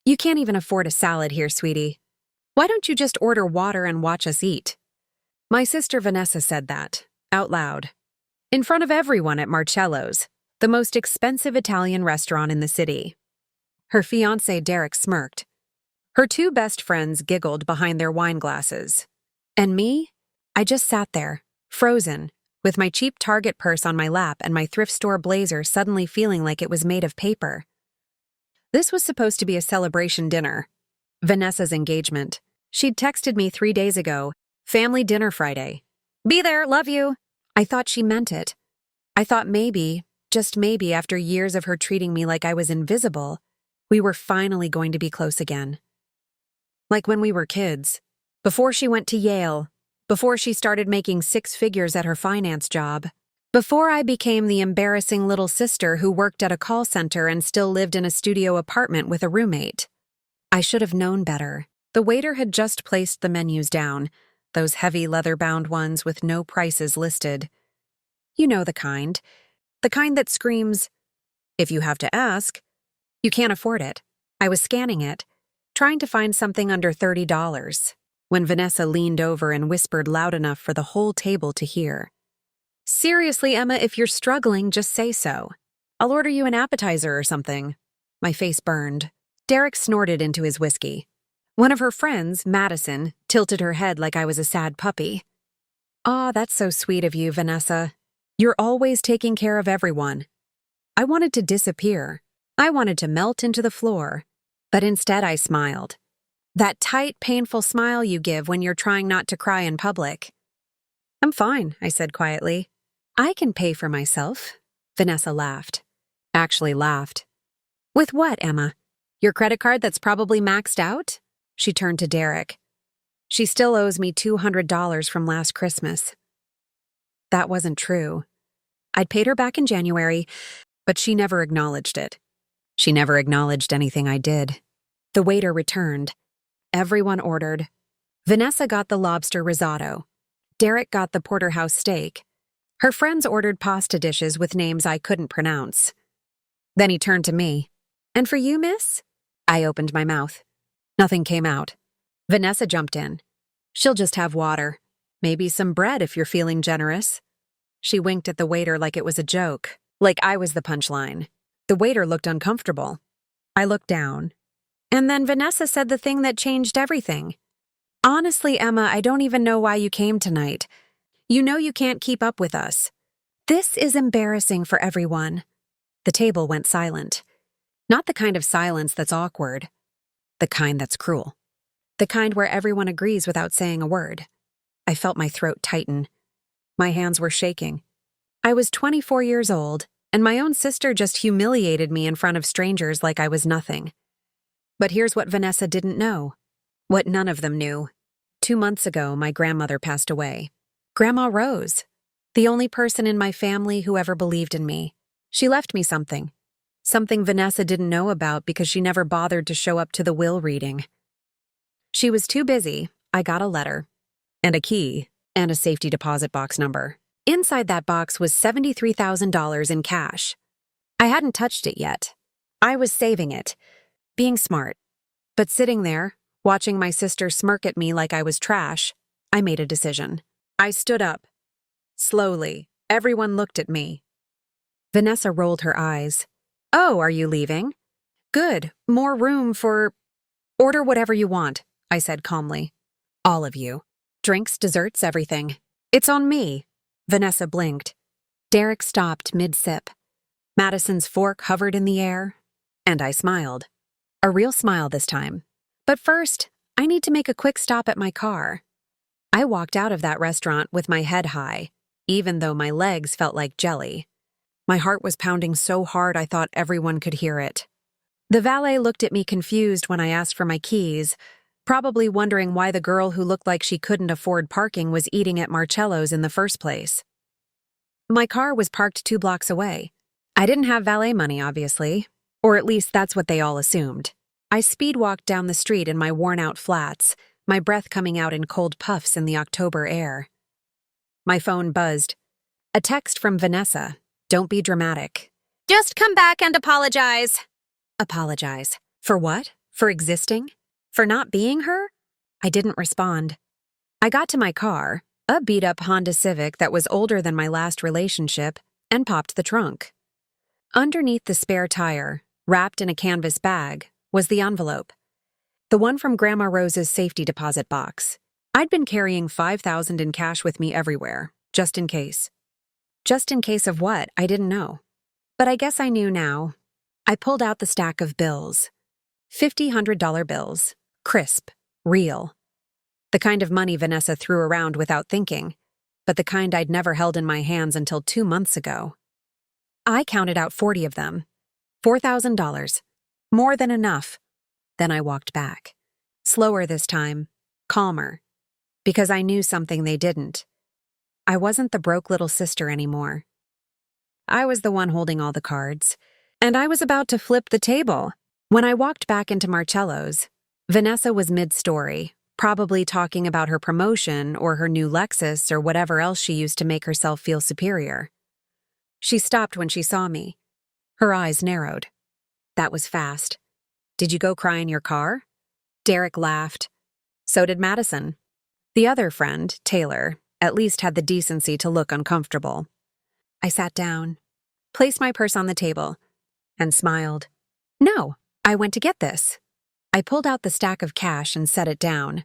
You can't even afford a salad here, sweetie. Why don't you just order water and watch us eat? My sister Vanessa said that, out loud, in front of everyone at Marcello's, the most expensive Italian restaurant in the city. Her fiancé Derek smirked. Her two best friends giggled behind their wine glasses. And me? I just sat there, frozen, with my cheap Target purse on my lap and my thrift store blazer suddenly feeling like it was made of paper. This was supposed to be a celebration dinner. Vanessa's engagement. She'd texted me 3 days ago, family dinner Friday. Be there, love you. I thought she meant it. I thought maybe, just maybe after years of her treating me like I was invisible, we were finally going to be close again. Like when we were kids, before she went to Yale, before she started making 6 figures at her finance job, before I became the embarrassing little sister who worked at a call center and still lived in a studio apartment with a roommate. I should have known better. The waiter had just placed the menus down, those heavy leather-bound ones with no prices listed. You know the kind that screams, if you have to ask, you can't afford it. I was scanning it, trying to find something under $30, when Vanessa leaned over and whispered loud enough for the whole table to hear. Seriously, Emma, if you're struggling, just say so. I'll order you an appetizer or something. My face burned. Derek snorted into his whiskey. One of her friends, Madison, tilted her head like I was a sad puppy. Aw, that's so sweet of you, Vanessa. You're always taking care of everyone. I wanted to disappear. I wanted to melt into the floor. But instead I smiled. That tight, painful smile you give when you're trying not to cry in public. I'm fine, I said quietly. I can pay for myself. Vanessa laughed. Actually laughed. With what, Emma? Your credit card that's probably maxed out? She turned to Derek. She still owes me $200 from last Christmas. That wasn't true. I'd paid her back in January, but she never acknowledged it. She never acknowledged anything I did. The waiter returned. Everyone ordered. Vanessa got the lobster risotto. Derek got the porterhouse steak. Her friends ordered pasta dishes with names I couldn't pronounce. Then he turned to me. And for you, miss? I opened my mouth. Nothing came out. Vanessa jumped in. She'll just have water. Maybe some bread if you're feeling generous. She winked at the waiter like it was a joke, like I was the punchline. The waiter looked uncomfortable. I looked down. And then Vanessa said the thing that changed everything. Honestly, Emma, I don't even know why you came tonight. You know you can't keep up with us. This is embarrassing for everyone. The table went silent. Not the kind of silence that's awkward. The kind that's cruel. The kind where everyone agrees without saying a word. I felt my throat tighten. My hands were shaking. I was 24 years old, and my own sister just humiliated me in front of strangers like I was nothing. But here's what Vanessa didn't know. What none of them knew. 2 months ago, my grandmother passed away. Grandma Rose. The only person in my family who ever believed in me. She left me something. Something Vanessa didn't know about because she never bothered to show up to the will reading. She was too busy. I got a letter. And a key. And a safety deposit box number. Inside that box was $73,000 in cash. I hadn't touched it yet. I was saving it. Being smart. But sitting there, watching my sister smirk at me like I was trash, I made a decision. I stood up. Slowly, everyone looked at me. Vanessa rolled her eyes. Oh, are you leaving? Good, more room for... Order whatever you want, I said calmly. All of you. Drinks, desserts, everything. It's on me. Vanessa blinked. Derek stopped mid-sip. Madison's fork hovered in the air, and I smiled. A real smile this time. But first, I need to make a quick stop at my car. I walked out of that restaurant with my head high, even though my legs felt like jelly. My heart was pounding so hard I thought everyone could hear it. The valet looked at me confused when I asked for my keys, probably wondering why the girl who looked like she couldn't afford parking was eating at Marcello's in the first place. My car was parked 2 blocks away. I didn't have valet money, obviously, or at least that's what they all assumed. I speed-walked down the street in my worn-out flats, my breath coming out in cold puffs in the October air. My phone buzzed. A text from Vanessa. Don't be dramatic. Just come back and apologize. Apologize. For what? For existing? For not being her? I didn't respond. I got to my car, a beat-up Honda Civic that was older than my last relationship, and popped the trunk. Underneath the spare tire, wrapped in a canvas bag, was the envelope. The one from Grandma Rose's safety deposit box. I'd been carrying $5,000 in cash with me everywhere, just in case. Just in case of what, I didn't know. But I guess I knew now. I pulled out the stack of bills. $50, $100 bills. Crisp. Real. The kind of money Vanessa threw around without thinking, but the kind I'd never held in my hands until 2 months ago. I counted out 40 of them. $4,000. More than enough. Then I walked back. Slower this time. Calmer. Because I knew something they didn't. I wasn't the broke little sister anymore. I was the one holding all the cards. And I was about to flip the table. When I walked back into Marcello's, Vanessa was mid-story, probably talking about her promotion or her new Lexus or whatever else she used to make herself feel superior. She stopped when she saw me. Her eyes narrowed. That was fast. Did you go cry in your car? Derek laughed. So did Madison. The other friend, Taylor, at least had the decency to look uncomfortable. I sat down, placed my purse on the table, and smiled. No, I went to get this. I pulled out the stack of cash and set it down,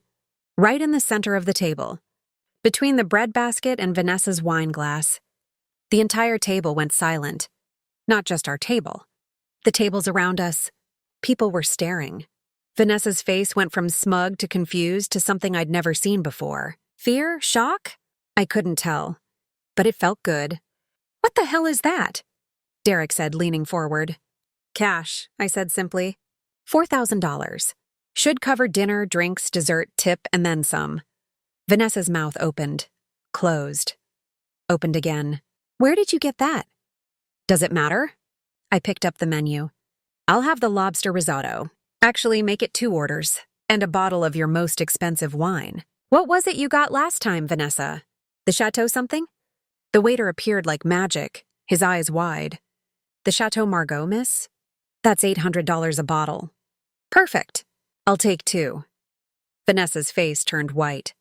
right in the center of the table, between the bread basket and Vanessa's wine glass. The entire table went silent. Not just our table. The tables around us. People were staring. Vanessa's face went from smug to confused to something I'd never seen before. Fear? Shock? I couldn't tell. But it felt good. What the hell is that? Derek said, leaning forward. Cash, I said simply. $4,000. Should cover dinner, drinks, dessert, tip, and then some. Vanessa's mouth opened. Closed. Opened again. Where did you get that? Does it matter? I picked up the menu. I'll have the lobster risotto. Actually, make it 2 orders. And a bottle of your most expensive wine. What was it you got last time, Vanessa? The Chateau something? The waiter appeared like magic, his eyes wide. The Chateau Margaux, miss? That's $800 a bottle. Perfect. I'll take 2. Vanessa's face turned white.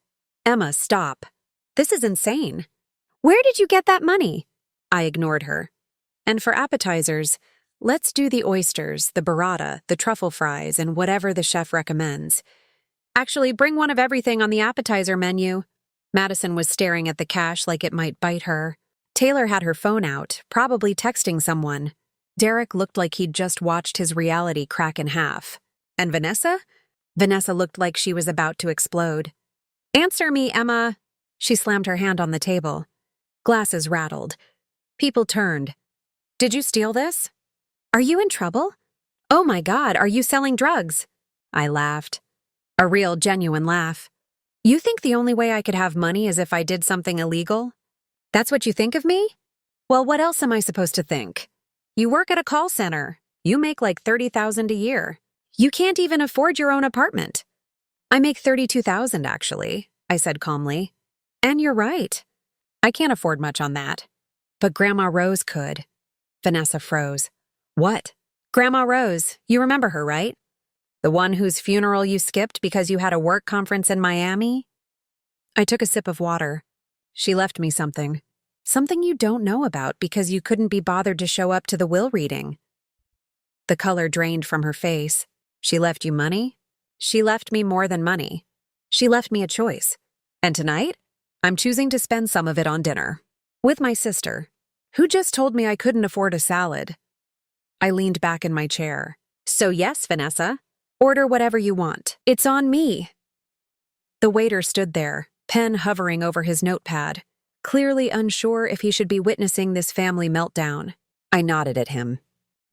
Emma, stop. This is insane. Where did you get that money? I ignored her. And for appetizers, let's do the oysters, the burrata, the truffle fries, and whatever the chef recommends. Actually, bring one of everything on the appetizer menu. Madison was staring at the cash like it might bite her. Taylor had her phone out, probably texting someone. Derek looked like he'd just watched his reality crack in half. And Vanessa? Vanessa looked like she was about to explode. Answer me, Emma. She slammed her hand on the table. Glasses rattled. People turned. Did you steal this? Are you in trouble? Oh my God, are you selling drugs? I laughed. A real, genuine laugh. You think the only way I could have money is if I did something illegal? That's what you think of me? Well, what else am I supposed to think? You work at a call center. You make like $30,000 a year. You can't even afford your own apartment. I make $32,000 actually, I said calmly. And you're right. I can't afford much on that. But Grandma Rose could. Vanessa froze. What? Grandma Rose, you remember her, right? The one whose funeral you skipped because you had a work conference in Miami? I took a sip of water. She left me something. Something you don't know about because you couldn't be bothered to show up to the will reading. The color drained from her face. She left you money? She left me more than money. She left me a choice. And tonight, I'm choosing to spend some of it on dinner. With my sister, who just told me I couldn't afford a salad. I leaned back in my chair. So yes, Vanessa, order whatever you want. It's on me. The waiter stood there, pen hovering over his notepad, clearly unsure if he should be witnessing this family meltdown. I nodded at him.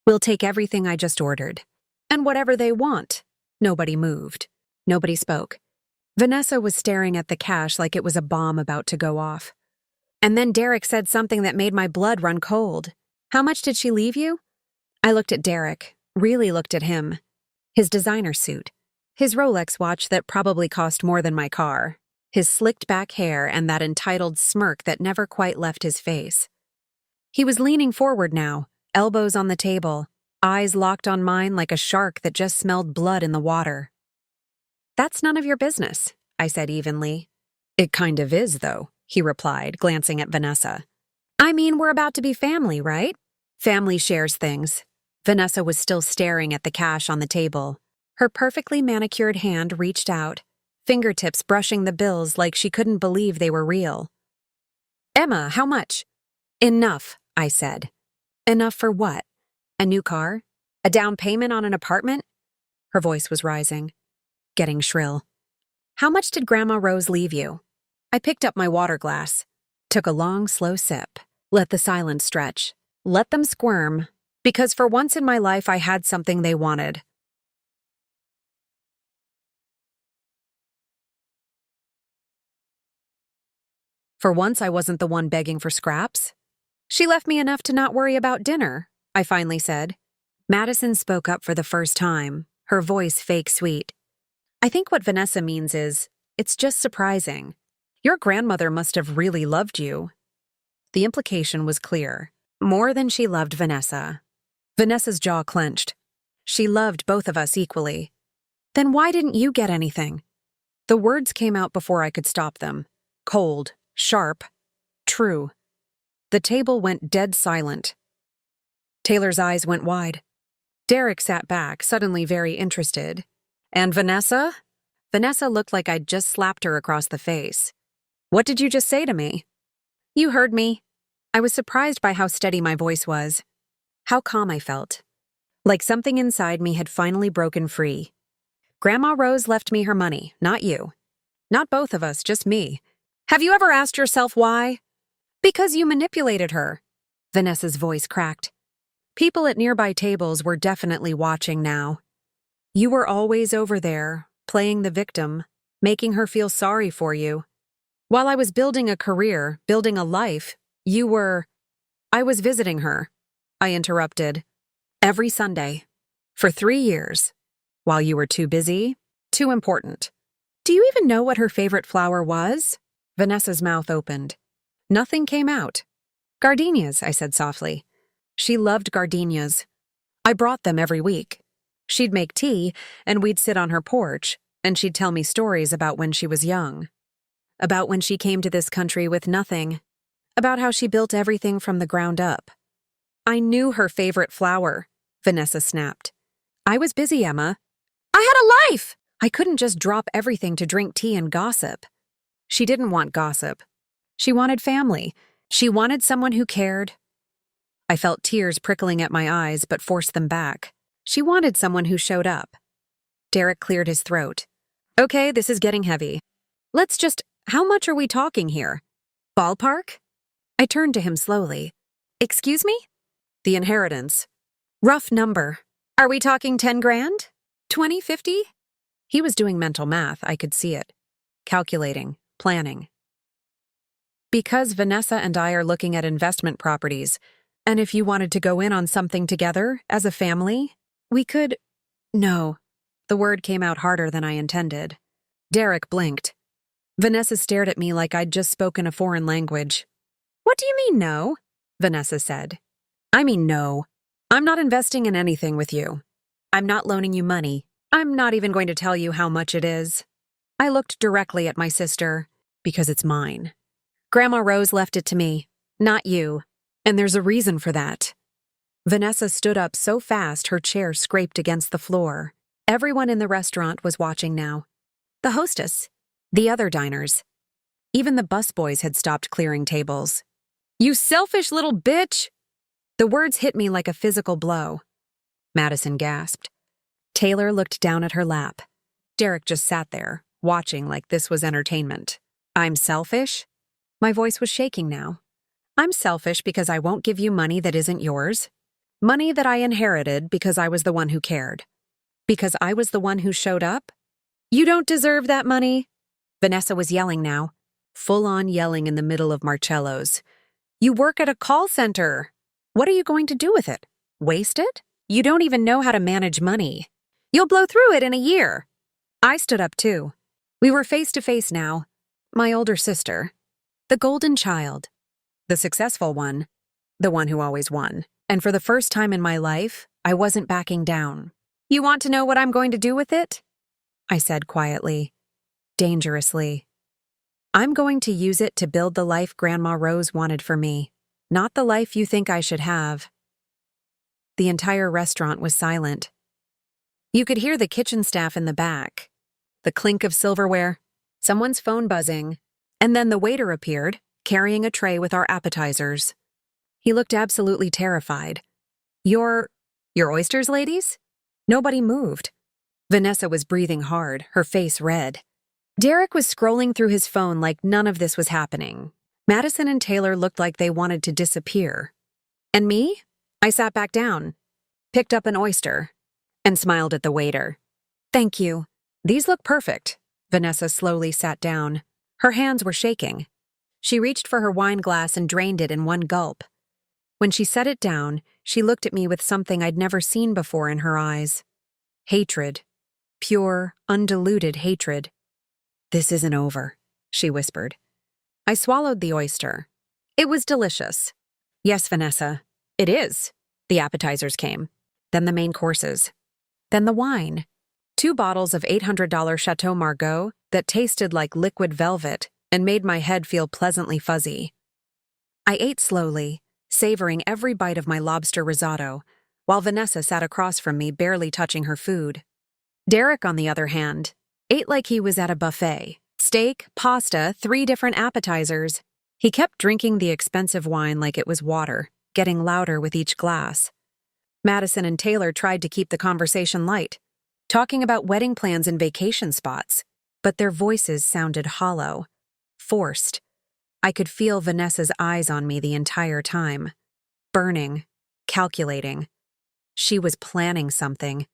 We'll take everything I just ordered. And whatever they want. Nobody moved. Nobody spoke. Vanessa was staring at the cash like it was a bomb about to go off. And then Derek said something that made my blood run cold. How much did she leave you? I looked at Derek, really looked at him. His designer suit. His Rolex watch that probably cost more than my car. His slicked back hair and that entitled smirk that never quite left his face. He was leaning forward now, elbows on the table, eyes locked on mine like a shark that just smelled blood in the water. "That's none of your business," I said evenly. "It kind of is, though," he replied, glancing at Vanessa. "I mean, we're about to be family, right? Family shares things." Vanessa was still staring at the cash on the table. Her perfectly manicured hand reached out, fingertips brushing the bills like she couldn't believe they were real. "Emma, how much?" "Enough," I said. "Enough for what? A new car? A down payment on an apartment?" Her voice was rising, getting shrill. "How much did Grandma Rose leave you?" I picked up my water glass, took a long, slow sip, let the silence stretch, let them squirm, because for once in my life I had something they wanted. For once I wasn't the one begging for scraps. "She left me enough to not worry about dinner," I finally said. Madison spoke up for the first time, her voice fake sweet. "I think what Vanessa means is, it's just surprising. Your grandmother must have really loved you." The implication was clear. More than she loved Vanessa. Vanessa's jaw clenched. She loved both of us equally. "Then why didn't you get anything?" The words came out before I could stop them. Cold, sharp, true. The table went dead silent. Taylor's eyes went wide. Derek sat back, suddenly very interested. "And Vanessa?" Vanessa looked like I'd just slapped her across the face. "What did you just say to me?" "You heard me." I was surprised by how steady my voice was, how calm I felt, like something inside me had finally broken free. "Grandma Rose left me her money, not you. Not both of us, just me. Have you ever asked yourself why?" "Because you manipulated her." Vanessa's voice cracked. People at nearby tables were definitely watching now. "You were always over there, playing the victim, making her feel sorry for you. While I was building a career, building a life, you were—" "I was visiting her," I interrupted. "Every Sunday. For 3 years. While you were too busy, too important." "Do you even know what her favorite flower was?" Vanessa's mouth opened. Nothing came out. "Gardenias," I said softly. She loved gardenias. I brought them every week. She'd make tea, and we'd sit on her porch, and she'd tell me stories about when she was young. About when she came to this country with nothing. About how she built everything from the ground up. "I knew her favorite flower," Vanessa snapped. "I was busy, Emma. I had a life!" I couldn't just drop everything to drink tea and gossip. She didn't want gossip. She wanted family. She wanted someone who cared. I felt tears prickling at my eyes, but forced them back. She wanted someone who showed up. Derek cleared his throat. "Okay, this is getting heavy. How much are we talking here? Ballpark?" I turned to him slowly. "Excuse me?" "The inheritance." "Rough number. Are we talking 10 grand? 20, 50? He was doing mental math, I could see it. Calculating, planning. "Because Vanessa and I are looking at investment properties, and if you wanted to go in on something together, as a family, we could—" "No." The word came out harder than I intended. Derek blinked. Vanessa stared at me like I'd just spoken a foreign language. "What do you mean, no?" Vanessa said. "I mean no. I'm not investing in anything with you. I'm not loaning you money. I'm not even going to tell you how much it is." I looked directly at my sister, because it's mine. "Grandma Rose left it to me, not you. And there's a reason for that." Vanessa stood up so fast her chair scraped against the floor. Everyone in the restaurant was watching now. The hostess, the other diners. Even the busboys had stopped clearing tables. "You selfish little bitch!" The words hit me like a physical blow. Madison gasped. Taylor looked down at her lap. Derek just sat there, watching like this was entertainment. "I'm selfish?" My voice was shaking now. "I'm selfish because I won't give you money that isn't yours. Money that I inherited because I was the one who cared. Because I was the one who showed up? You don't deserve that money." Vanessa was yelling now, full-on yelling in the middle of Marcello's. "You work at a call center. What are you going to do with it? Waste it? You don't even know how to manage money. You'll blow through it in a year." I stood up too. We were face to face now. My older sister. The golden child. The successful one. The one who always won. And for the first time in my life, I wasn't backing down. You want to know what I'm going to do with it? I said quietly, dangerously. I'm going to use it to build the life Grandma Rose wanted for me, not the life you think I should have. The entire restaurant was silent. You could hear the kitchen staff in the back, the clink of silverware, someone's phone buzzing, and then the waiter appeared, carrying a tray with our appetizers. He looked absolutely terrified. Your oysters, ladies? Nobody moved. Vanessa was breathing hard, her face red. Derek was scrolling through his phone like none of this was happening. Madison and Taylor looked like they wanted to disappear. And me? I sat back down, picked up an oyster, and smiled at the waiter. Thank you. These look perfect. Vanessa slowly sat down. Her hands were shaking. She reached for her wine glass and drained it in one gulp. When she set it down, she looked at me with something I'd never seen before in her eyes. Hatred. Pure, undiluted hatred. This isn't over, she whispered. I swallowed the oyster. It was delicious. Yes, Vanessa, it is. The appetizers came. Then the main courses. Then the wine. 2 bottles of $800 Chateau Margaux that tasted like liquid velvet and made my head feel pleasantly fuzzy. I ate slowly, savoring every bite of my lobster risotto, while Vanessa sat across from me, barely touching her food. Derek, on the other hand, ate like he was at a buffet. Steak, pasta, 3 different appetizers. He kept drinking the expensive wine like it was water, getting louder with each glass. Madison and Taylor tried to keep the conversation light, talking about wedding plans and vacation spots, but their voices sounded hollow, forced. I could feel Vanessa's eyes on me the entire time, burning, calculating. She was planning something.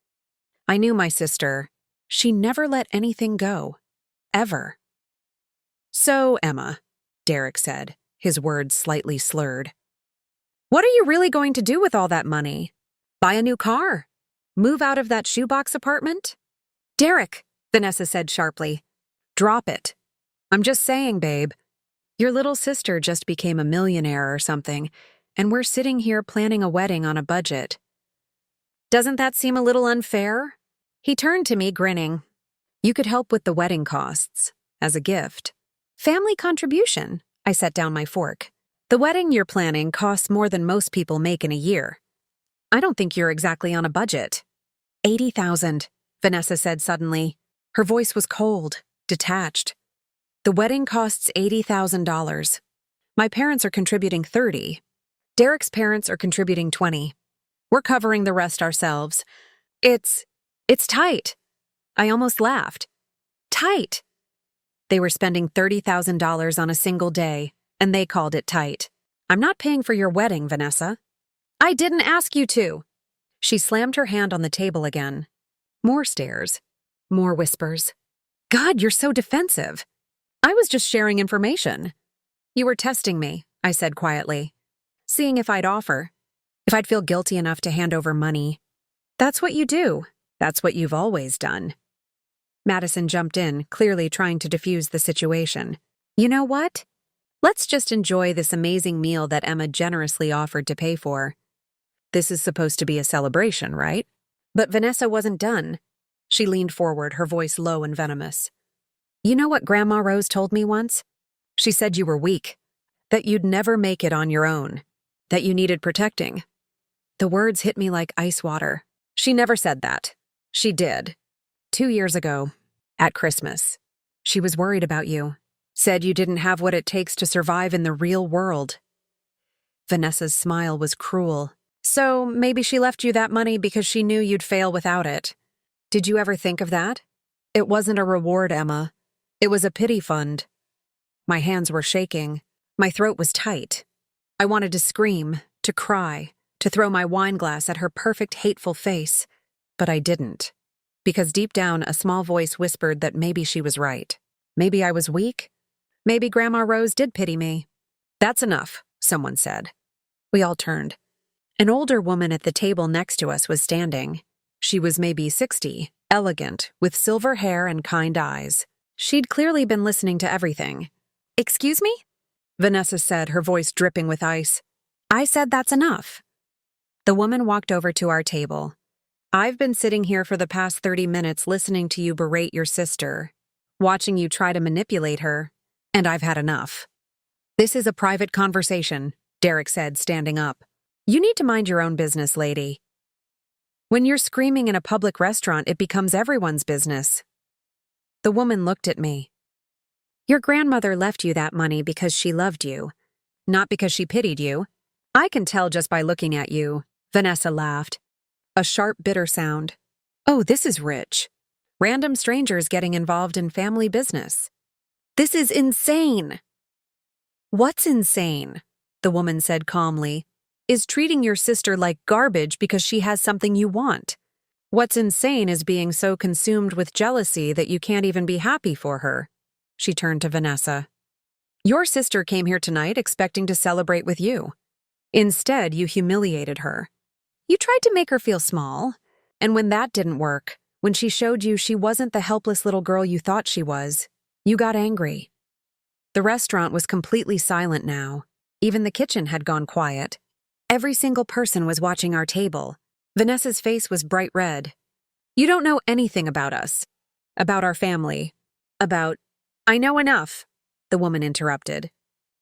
I knew my sister. She never let anything go. Ever. So, Emma, Derek said, his words slightly slurred. What are you really going to do with all that money? Buy a new car? Move out of that shoebox apartment? Derek, Vanessa said sharply. Drop it. I'm just saying, babe. Your little sister just became a millionaire or something, and we're sitting here planning a wedding on a budget. Doesn't that seem a little unfair? He turned to me, grinning. You could help with the wedding costs, as a gift. Family contribution, I set down my fork. The wedding you're planning costs more than most people make in a year. I don't think you're exactly on a budget. $80,000, Vanessa said suddenly. Her voice was cold, detached. The wedding costs $80,000. My parents are contributing $30,000. Derek's parents are contributing $20,000. We're covering the rest ourselves. It's tight. I almost laughed. Tight. They were spending $30,000 on a single day, and they called it tight. I'm not paying for your wedding, Vanessa. I didn't ask you to. She slammed her hand on the table again. More stares. More whispers. God, you're so defensive. I was just sharing information. You were testing me, I said quietly. Seeing if I'd offer. If I'd feel guilty enough to hand over money. That's what you do. That's what you've always done. Madison jumped in, clearly trying to defuse the situation. You know what? Let's just enjoy this amazing meal that Emma generously offered to pay for. This is supposed to be a celebration, right? But Vanessa wasn't done. She leaned forward, her voice low and venomous. You know what Grandma Rose told me once? She said you were weak, that you'd never make it on your own, that you needed protecting. The words hit me like ice water. She never said that. She did. 2 years ago, at Christmas. She was worried about you. Said you didn't have what it takes to survive in the real world. Vanessa's smile was cruel. So maybe she left you that money because she knew you'd fail without it. Did you ever think of that? It wasn't a reward, Emma. It was a pity fund. My hands were shaking. My throat was tight. I wanted to scream, to cry, to throw my wine glass at her perfect, hateful face. But I didn't. Because deep down, a small voice whispered that maybe she was right. Maybe I was weak. Maybe Grandma Rose did pity me. That's enough, someone said. We all turned. An older woman at the table next to us was standing. She was maybe 60, elegant, with silver hair and kind eyes. She'd clearly been listening to everything. Excuse me? Vanessa said, her voice dripping with ice. I said that's enough. The woman walked over to our table. I've been sitting here for the past 30 minutes listening to you berate your sister, watching you try to manipulate her, and I've had enough. This is a private conversation, Derek said, standing up. You need to mind your own business, lady. When you're screaming in a public restaurant, it becomes everyone's business. The woman looked at me. Your grandmother left you that money because she loved you, not because she pitied you. I can tell just by looking at you, Vanessa laughed. A sharp, bitter sound. Oh, this is rich. Random strangers getting involved in family business. This is insane. What's insane? The woman said calmly, is treating your sister like garbage because she has something you want. What's insane is being so consumed with jealousy that you can't even be happy for her. She turned to Vanessa. Your sister came here tonight expecting to celebrate with you. Instead, you humiliated her. You tried to make her feel small, and when that didn't work, when she showed you she wasn't the helpless little girl you thought she was, you got angry. The restaurant was completely silent now. Even the kitchen had gone quiet. Every single person was watching our table. Vanessa's face was bright red. You don't know anything about us, about our family, about— I know enough, the woman interrupted.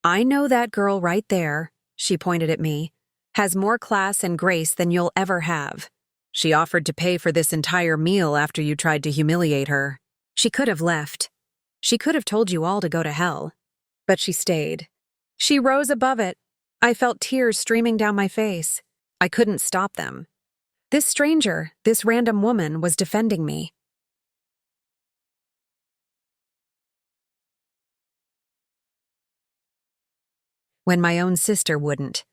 I know that girl right there, she pointed at me, has more class and grace than you'll ever have. She offered to pay for this entire meal after you tried to humiliate her. She could have left. She could have told you all to go to hell. But she stayed. She rose above it. I felt tears streaming down my face. I couldn't stop them. This stranger, this random woman, was defending me. When my own sister wouldn't.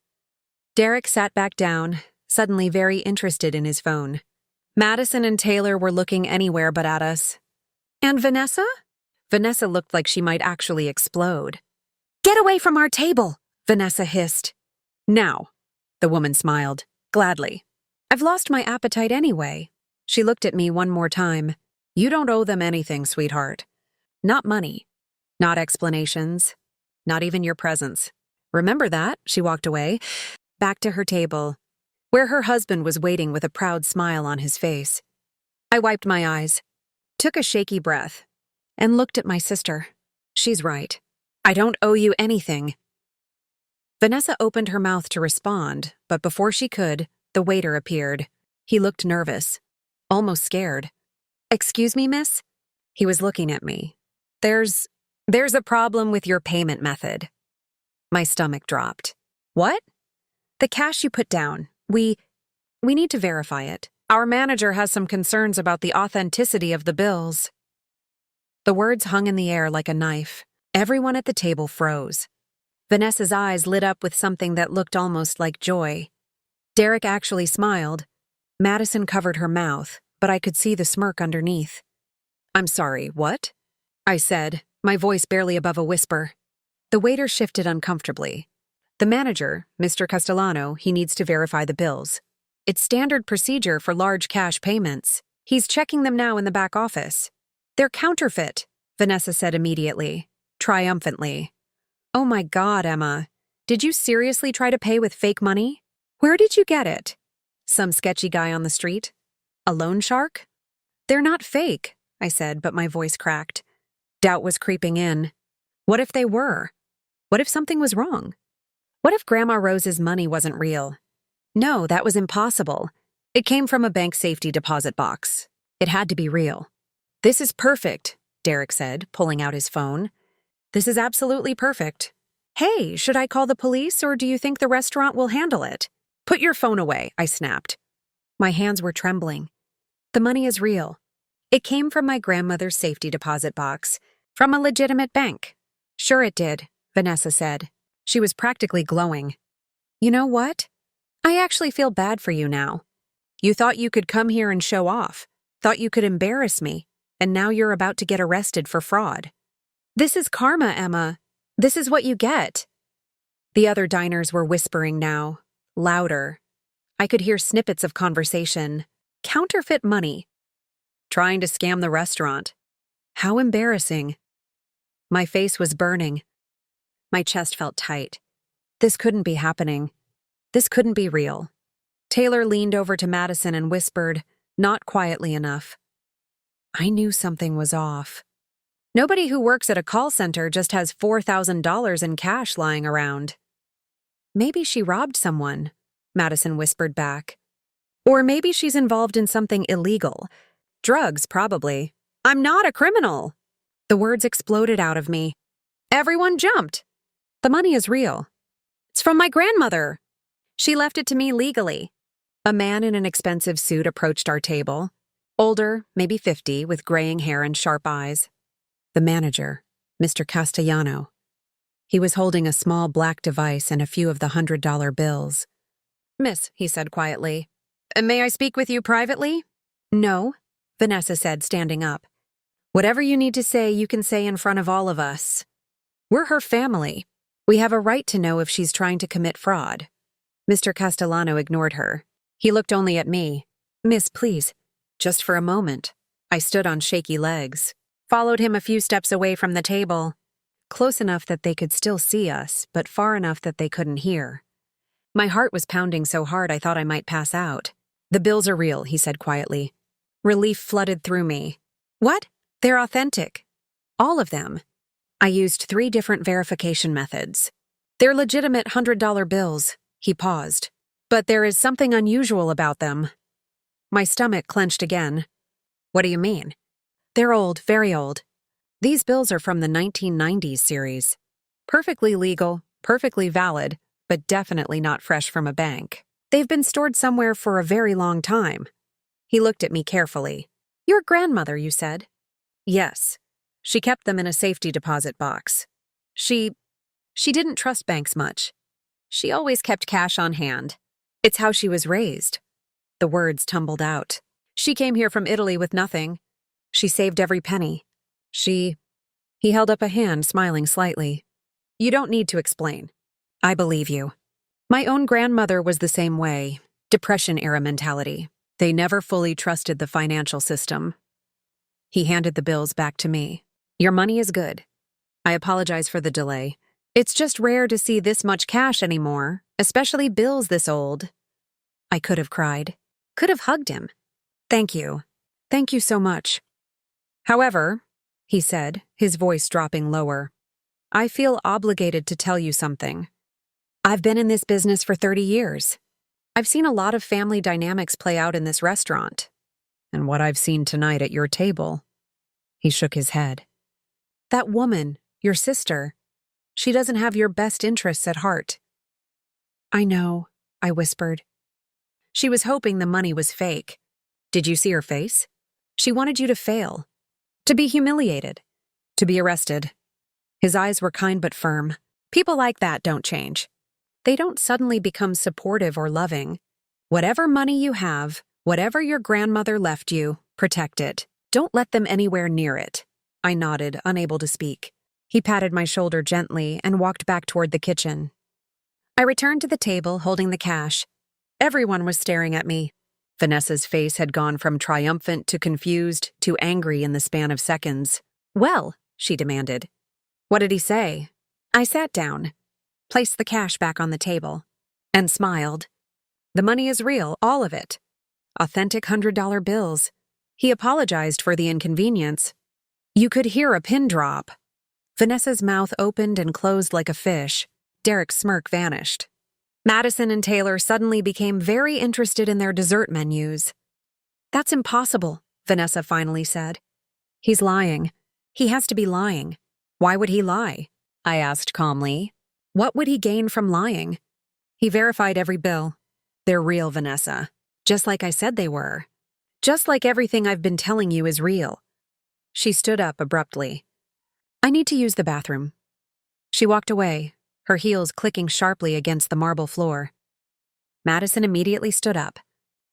Derek sat back down, suddenly very interested in his phone. Madison and Taylor were looking anywhere but at us. And Vanessa? Vanessa looked like she might actually explode. Get away from our table, Vanessa hissed. Now, the woman smiled, gladly. I've lost my appetite anyway. She looked at me one more time. You don't owe them anything, sweetheart. Not money. Not explanations. Not even your presence. Remember that? She walked away, back to her table, where her husband was waiting with a proud smile on his face. I wiped my eyes, took a shaky breath, and looked at my sister. She's right. I don't owe you anything. Vanessa opened her mouth to respond, but before she could, the waiter appeared. He looked nervous, almost scared. Excuse me, miss? He was looking at me. There's a problem with your payment method. My stomach dropped. What? The cash you put down. We need to verify it. Our manager has some concerns about the authenticity of the bills. The words hung in the air like a knife. Everyone at the table froze. Vanessa's eyes lit up with something that looked almost like joy. Derek actually smiled. Madison covered her mouth, but I could see the smirk underneath. I'm sorry, what? I said, my voice barely above a whisper. The waiter shifted uncomfortably. The manager, Mr. Castellano, he needs to verify the bills. It's standard procedure for large cash payments. He's checking them now in the back office. They're counterfeit, Vanessa said immediately, triumphantly. Oh my God, Emma. Did you seriously try to pay with fake money? Where did you get it? Some sketchy guy on the street? A loan shark? They're not fake, I said, but my voice cracked. Doubt was creeping in. What if they were? What if something was wrong? What if Grandma Rose's money wasn't real? No, that was impossible. It came from a bank safety deposit box. It had to be real. This is perfect, Derek said, pulling out his phone. This is absolutely perfect. Hey, should I call the police or do you think the restaurant will handle it? Put your phone away, I snapped. My hands were trembling. The money is real. It came from my grandmother's safety deposit box, from a legitimate bank. Sure it did, Vanessa said. She was practically glowing. You know what? I actually feel bad for you now. You thought you could come here and show off, thought you could embarrass me, and now you're about to get arrested for fraud. This is karma, Emma. This is what you get. The other diners were whispering now, louder. I could hear snippets of conversation. Counterfeit money. Trying to scam the restaurant. How embarrassing. My face was burning. My chest felt tight. This couldn't be happening. This couldn't be real. Taylor leaned over to Madison and whispered, not quietly enough. I knew something was off. Nobody who works at a call center just has $4,000 in cash lying around. Maybe she robbed someone, Madison whispered back. Or maybe she's involved in something illegal. Drugs, probably. I'm not a criminal. The words exploded out of me. Everyone jumped. The money is real. It's from my grandmother. She left it to me legally. A man in an expensive suit approached our table. Older, maybe 50, with graying hair and sharp eyes. The manager, Mr. Castellano. He was holding a small black device and a few of the $100 bills. Miss, he said quietly, may I speak with you privately? No, Vanessa said, standing up. Whatever you need to say, you can say in front of all of us. We're her family. We have a right to know if she's trying to commit fraud. Mr. Castellano ignored her. He looked only at me. Miss, please. Just for a moment. I stood on shaky legs, followed him a few steps away from the table, close enough that they could still see us, but far enough that they couldn't hear. My heart was pounding so hard I thought I might pass out. The bills are real, he said quietly. Relief flooded through me. What? They're authentic. All of them. I used 3 different verification methods. They're legitimate $100 bills, he paused. But there is something unusual about them. My stomach clenched again. What do you mean? They're old, very old. These bills are from the 1990s series. Perfectly legal, perfectly valid, but definitely not fresh from a bank. They've been stored somewhere for a very long time. He looked at me carefully. Your grandmother, you said? Yes. She kept them in a safety deposit box. She didn't trust banks much. She always kept cash on hand. It's how she was raised. The words tumbled out. She came here from Italy with nothing. She saved every penny. He held up a hand, smiling slightly. You don't need to explain. I believe you. My own grandmother was the same way. Depression-era mentality. They never fully trusted the financial system. He handed the bills back to me. Your money is good. I apologize for the delay. It's just rare to see this much cash anymore, especially bills this old. I could have cried. Could have hugged him. Thank you. Thank you so much. However, he said, his voice dropping lower, I feel obligated to tell you something. I've been in this business for 30 years. I've seen a lot of family dynamics play out in this restaurant. And what I've seen tonight at your table. He shook his head. That woman, your sister, she doesn't have your best interests at heart. I know, I whispered. She was hoping the money was fake. Did you see her face? She wanted you to fail, to be humiliated, to be arrested. His eyes were kind but firm. People like that don't change. They don't suddenly become supportive or loving. Whatever money you have, whatever your grandmother left you, protect it. Don't let them anywhere near it. I nodded, unable to speak. He patted my shoulder gently and walked back toward the kitchen. I returned to the table, holding the cash. Everyone was staring at me. Vanessa's face had gone from triumphant to confused to angry in the span of seconds. Well, she demanded. What did he say? I sat down, placed the cash back on the table, and smiled. The money is real, all of it. Authentic $100 bills. He apologized for the inconvenience. You could hear a pin drop. Vanessa's mouth opened and closed like a fish. Derek's smirk vanished. Madison and Taylor suddenly became very interested in their dessert menus. That's impossible, Vanessa finally said. He's lying. He has to be lying. Why would he lie? I asked calmly. What would he gain from lying? He verified every bill. They're real, Vanessa. Just like I said they were. Just like everything I've been telling you is real. She stood up abruptly. I need to use the bathroom. She walked away, her heels clicking sharply against the marble floor. Madison immediately stood up.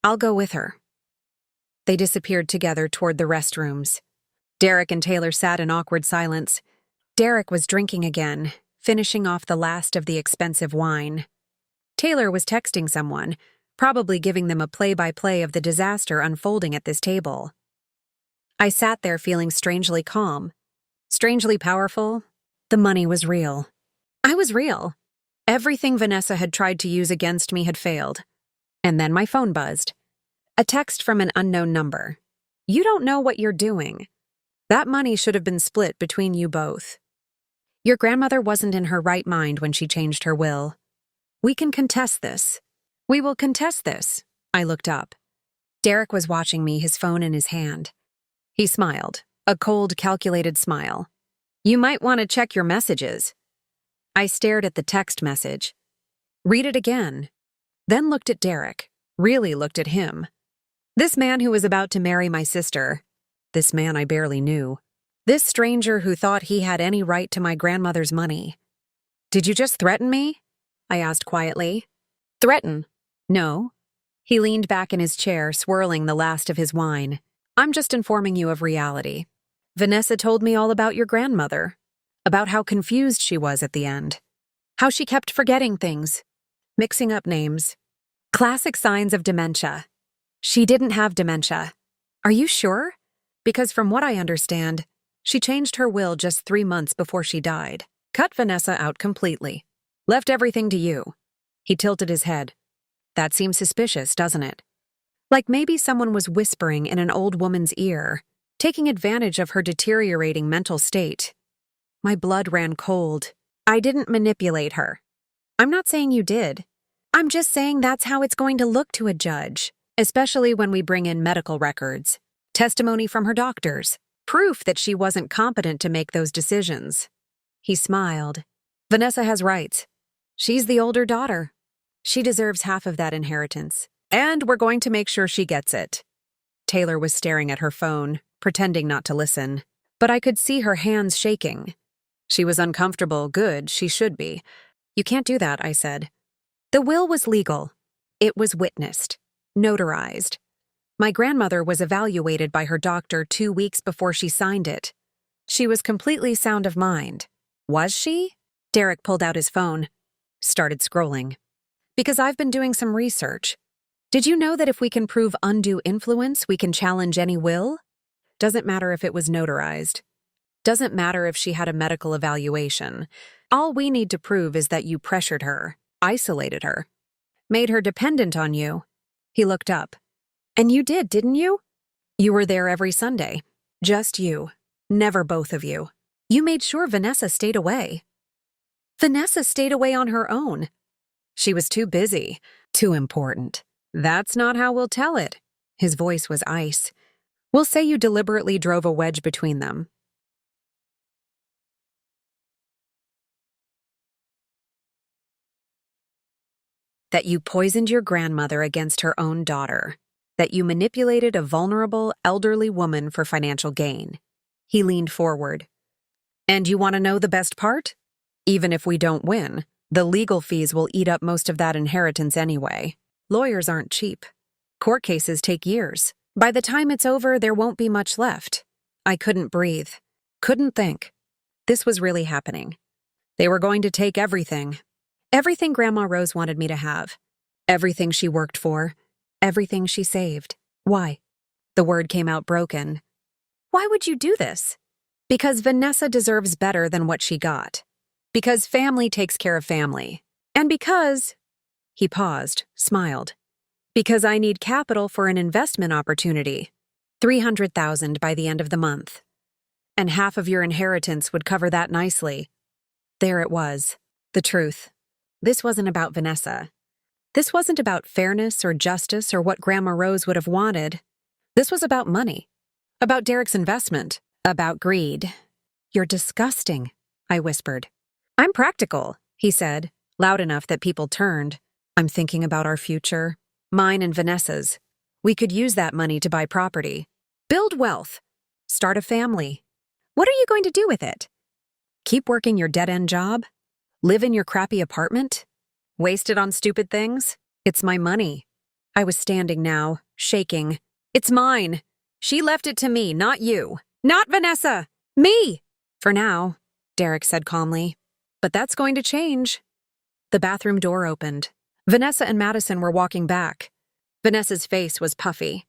I'll go with her. They disappeared together toward the restrooms. Derek and Taylor sat in awkward silence. Derek was drinking again, finishing off the last of the expensive wine. Taylor was texting someone, probably giving them a play-by-play of the disaster unfolding at this table. I sat there feeling strangely calm, strangely powerful. The money was real. I was real. Everything Vanessa had tried to use against me had failed. And then my phone buzzed. A text from an unknown number. You don't know what you're doing. That money should have been split between you both. Your grandmother wasn't in her right mind when she changed her will. We can contest this. We will contest this. I looked up. Derek was watching me, his phone in his hand. He smiled, a cold, calculated smile. You might want to check your messages. I stared at the text message. Read it again. Then looked at Derek, really looked at him. This man who was about to marry my sister. This man I barely knew. This stranger who thought he had any right to my grandmother's money. Did you just threaten me? I asked quietly. Threaten? No. He leaned back in his chair, swirling the last of his wine. I'm just informing you of reality. Vanessa told me all about your grandmother, about how confused she was at the end, how she kept forgetting things, mixing up names. Classic signs of dementia. She didn't have dementia. Are you sure? Because from what I understand, she changed her will just 3 months before she died. Cut Vanessa out completely. Left everything to you. He tilted his head. That seems suspicious, doesn't it? Like maybe someone was whispering in an old woman's ear, taking advantage of her deteriorating mental state. My blood ran cold. I didn't manipulate her. I'm not saying you did. I'm just saying that's how it's going to look to a judge, especially when we bring in medical records, testimony from her doctors, proof that she wasn't competent to make those decisions. He smiled. Vanessa has rights. She's the older daughter. She deserves half of that inheritance, and we're going to make sure she gets it. Taylor was staring at her phone, pretending not to listen, but I could see her hands shaking. She was uncomfortable. Good, she should be. You can't do that, I said. The will was legal. It was witnessed, notarized. My grandmother was evaluated by her doctor 2 weeks before she signed it. She was completely sound of mind. Was she? Derek pulled out his phone, started scrolling. Because I've been doing some research. Did you know that if we can prove undue influence, we can challenge any will? Doesn't matter if it was notarized. Doesn't matter if she had a medical evaluation. All we need to prove is that you pressured her, isolated her, made her dependent on you. He looked up. And you did, didn't you? You were there every Sunday. Just you. Never both of you. You made sure Vanessa stayed away. Vanessa stayed away on her own. She was too busy, too important. That's not how we'll tell it. His voice was ice. We'll say you deliberately drove a wedge between them. That you poisoned your grandmother against her own daughter. That you manipulated a vulnerable, elderly woman for financial gain. He leaned forward. And you want to know the best part? Even if we don't win, the legal fees will eat up most of that inheritance anyway. Lawyers aren't cheap. Court cases take years. By the time it's over, there won't be much left. I couldn't breathe. Couldn't think. This was really happening. They were going to take everything. Everything Grandma Rose wanted me to have. Everything she worked for. Everything she saved. Why? The word came out broken. Why would you do this? Because Vanessa deserves better than what she got. Because family takes care of family. And because... He paused, smiled. Because I need capital for an investment opportunity. $300,000 by the end of the month. And half of your inheritance would cover that nicely. There it was. The truth. This wasn't about Vanessa. This wasn't about fairness or justice or what Grandma Rose would have wanted. This was about money. About Derek's investment. About greed. You're disgusting, I whispered. I'm practical, he said, loud enough that people turned. I'm thinking about our future. Mine and Vanessa's. We could use that money to buy property. Build wealth. Start a family. What are you going to do with it? Keep working your dead-end job? Live in your crappy apartment? Waste it on stupid things? It's my money. I was standing now, shaking. It's mine. She left it to me, not you. Not Vanessa. Me. For now, Derek said calmly. But that's going to change. The bathroom door opened. Vanessa and Madison were walking back. Vanessa's face was puffy.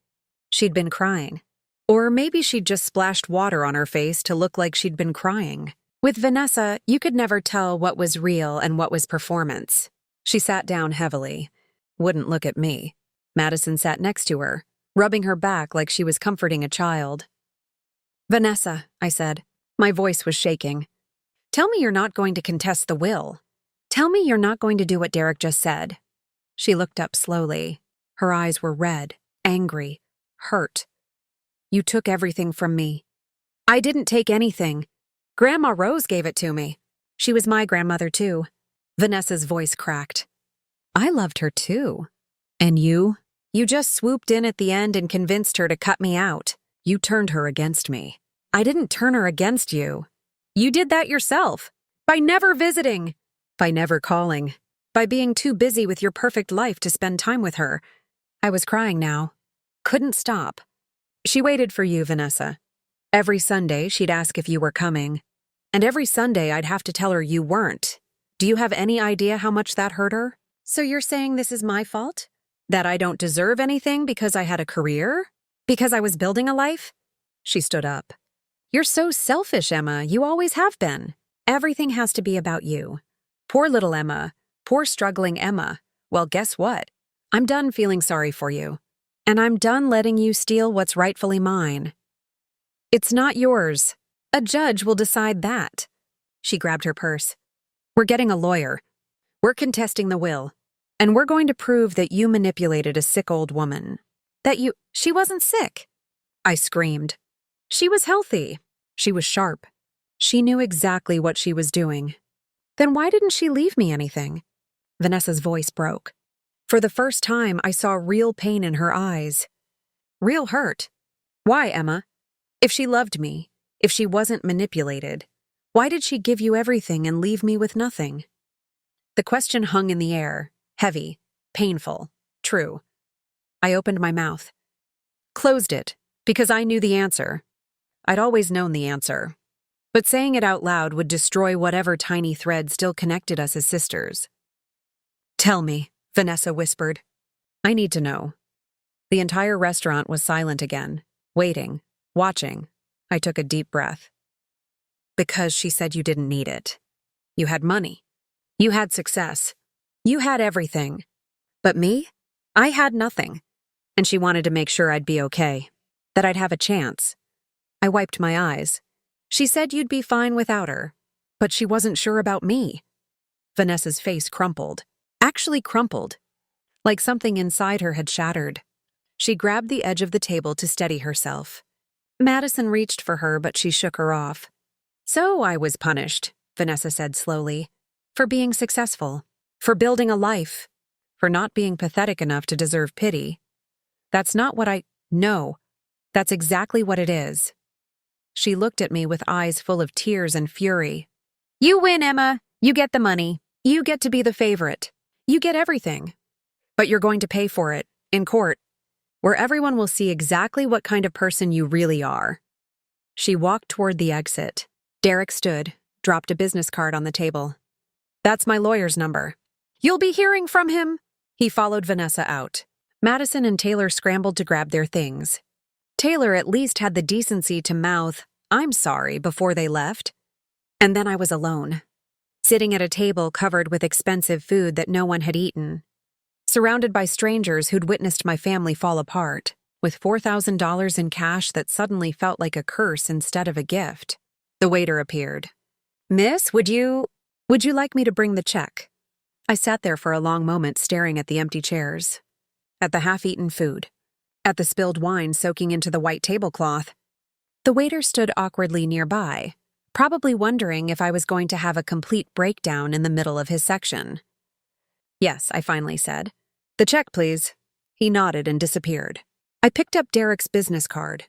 She'd been crying. Or maybe she'd just splashed water on her face to look like she'd been crying. With Vanessa, you could never tell what was real and what was performance. She sat down heavily. Wouldn't look at me. Madison sat next to her, rubbing her back like she was comforting a child. Vanessa, I said. My voice was shaking. Tell me you're not going to contest the will. Tell me you're not going to do what Derek just said. She looked up slowly. Her eyes were red, angry, hurt. You took everything from me. I didn't take anything. Grandma Rose gave it to me. She was my grandmother too. Vanessa's voice cracked. I loved her too. And you? You just swooped in at the end and convinced her to cut me out. You turned her against me. I didn't turn her against you. You did that yourself. By never visiting. By never calling. By being too busy with your perfect life to spend time with her. I was crying now. Couldn't stop. She waited for you, Vanessa. Every Sunday, she'd ask if you were coming. And every Sunday, I'd have to tell her you weren't. Do you have any idea how much that hurt her? So you're saying this is my fault? That I don't deserve anything because I had a career? Because I was building a life? She stood up. You're so selfish, Emma. You always have been. Everything has to be about you. Poor little Emma. Poor struggling Emma. Well, guess what? I'm done feeling sorry for you. And I'm done letting you steal what's rightfully mine. It's not yours. A judge will decide that. She grabbed her purse. We're getting a lawyer. We're contesting the will. And we're going to prove that you manipulated a sick old woman. She wasn't sick. I screamed. She was healthy. She was sharp. She knew exactly what she was doing. Then why didn't she leave me anything? Vanessa's voice broke. For the first time, I saw real pain in her eyes. Real hurt. Why, Emma? If she loved me, if she wasn't manipulated, why did she give you everything and leave me with nothing? The question hung in the air, heavy, painful, true. I opened my mouth. Closed it, because I knew the answer. I'd always known the answer. But saying it out loud would destroy whatever tiny thread still connected us as sisters. Tell me, Vanessa whispered. I need to know. The entire restaurant was silent again, waiting, watching. I took a deep breath. Because she said you didn't need it. You had money. You had success. You had everything. But me? I had nothing. And she wanted to make sure I'd be okay. That I'd have a chance. I wiped my eyes. She said you'd be fine without her. But she wasn't sure about me. Vanessa's face crumpled. Actually crumpled. Like something inside her had shattered. She grabbed the edge of the table to steady herself. Madison reached for her, but she shook her off. So I was punished, Vanessa said slowly. For being successful. For building a life. For not being pathetic enough to deserve pity. That's not what No. That's exactly what it is. She looked at me with eyes full of tears and fury. You win, Emma. You get the money. You get to be the favorite. You get everything. But you're going to pay for it, in court, where everyone will see exactly what kind of person you really are. She walked toward the exit. Derek stood, dropped a business card on the table. That's my lawyer's number. You'll be hearing from him. He followed Vanessa out. Madison and Taylor scrambled to grab their things. Taylor at least had the decency to mouth, "I'm sorry," before they left. And then I was alone, sitting at a table covered with expensive food that no one had eaten, surrounded by strangers who'd witnessed my family fall apart, with $4,000 in cash that suddenly felt like a curse instead of a gift. The waiter appeared. Miss, would you like me to bring the check? I sat there for a long moment staring at the empty chairs, at the half-eaten food, at the spilled wine soaking into the white tablecloth. The waiter stood awkwardly nearby, probably wondering if I was going to have a complete breakdown in the middle of his section. Yes, I finally said. The check, please. He nodded and disappeared. I picked up Derek's business card.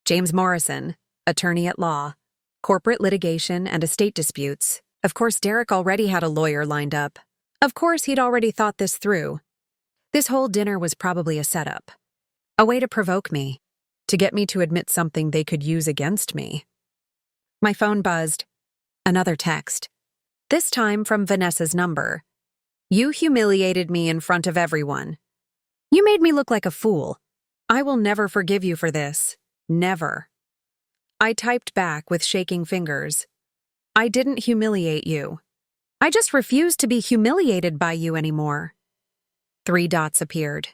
James Morrison, attorney at law, corporate litigation and estate disputes. Of course, Derek already had a lawyer lined up. Of course, he'd already thought this through. This whole dinner was probably a setup. A way to provoke me, to get me to admit something they could use against me. My phone buzzed. Another text. This time from Vanessa's number. You humiliated me in front of everyone. You made me look like a fool. I will never forgive you for this. Never. I typed back with shaking fingers. I didn't humiliate you. I just refused to be humiliated by you anymore. 3 dots appeared.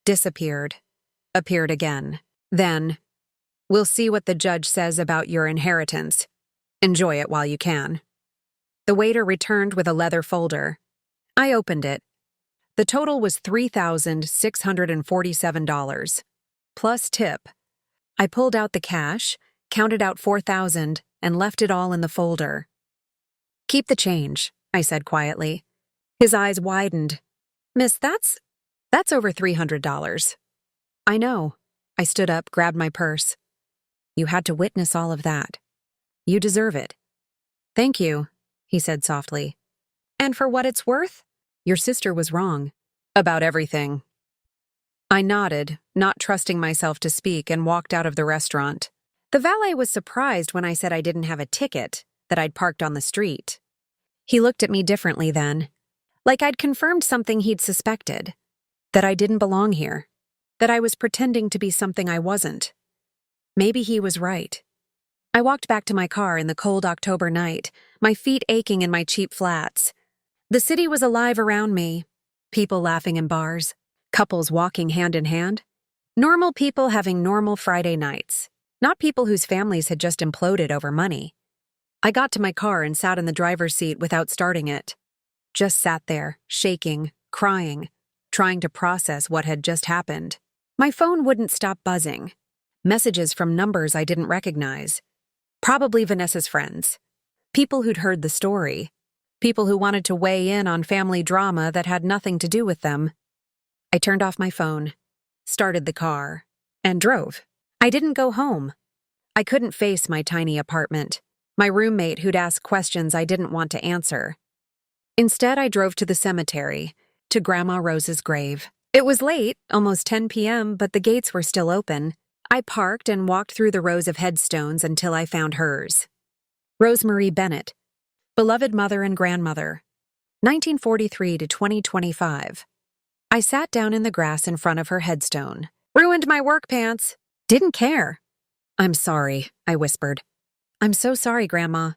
disappeared, appeared again. Then, we'll see what the judge says about your inheritance. Enjoy it while you can. The waiter returned with a leather folder. I opened it. The total was $3,647, plus tip. I pulled out the cash, counted out $4,000, and left it all in the folder. Keep the change, I said quietly. His eyes widened. Miss, that's over $300. I know. I stood up, grabbed my purse. You had to witness all of that. You deserve it. Thank you, he said softly. And for what it's worth, your sister was wrong. About everything. I nodded, not trusting myself to speak, and walked out of the restaurant. The valet was surprised when I said I didn't have a ticket, that I'd parked on the street. He looked at me differently then, like I'd confirmed something he'd suspected, that I didn't belong here, that I was pretending to be something I wasn't. Maybe he was right. I walked back to my car in the cold October night, my feet aching in my cheap flats. The city was alive around me, people laughing in bars, couples walking hand in hand, normal people having normal Friday nights, not people whose families had just imploded over money. I got to my car and sat in the driver's seat without starting it. Just sat there, shaking, crying, trying to process what had just happened. My phone wouldn't stop buzzing. Messages from numbers I didn't recognize. Probably Vanessa's friends. People who'd heard the story. People who wanted to weigh in on family drama that had nothing to do with them. I turned off my phone, started the car, and drove. I didn't go home. I couldn't face my tiny apartment, my roommate who'd ask questions I didn't want to answer. Instead, I drove to the cemetery, to Grandma Rose's grave. It was late, almost 10 p.m., but the gates were still open. I parked and walked through the rows of headstones until I found hers. Rosemarie Bennett, beloved mother and grandmother, 1943 to 2025. I sat down in the grass in front of her headstone. Ruined my work pants. Didn't care. I'm sorry, I whispered. I'm so sorry, Grandma.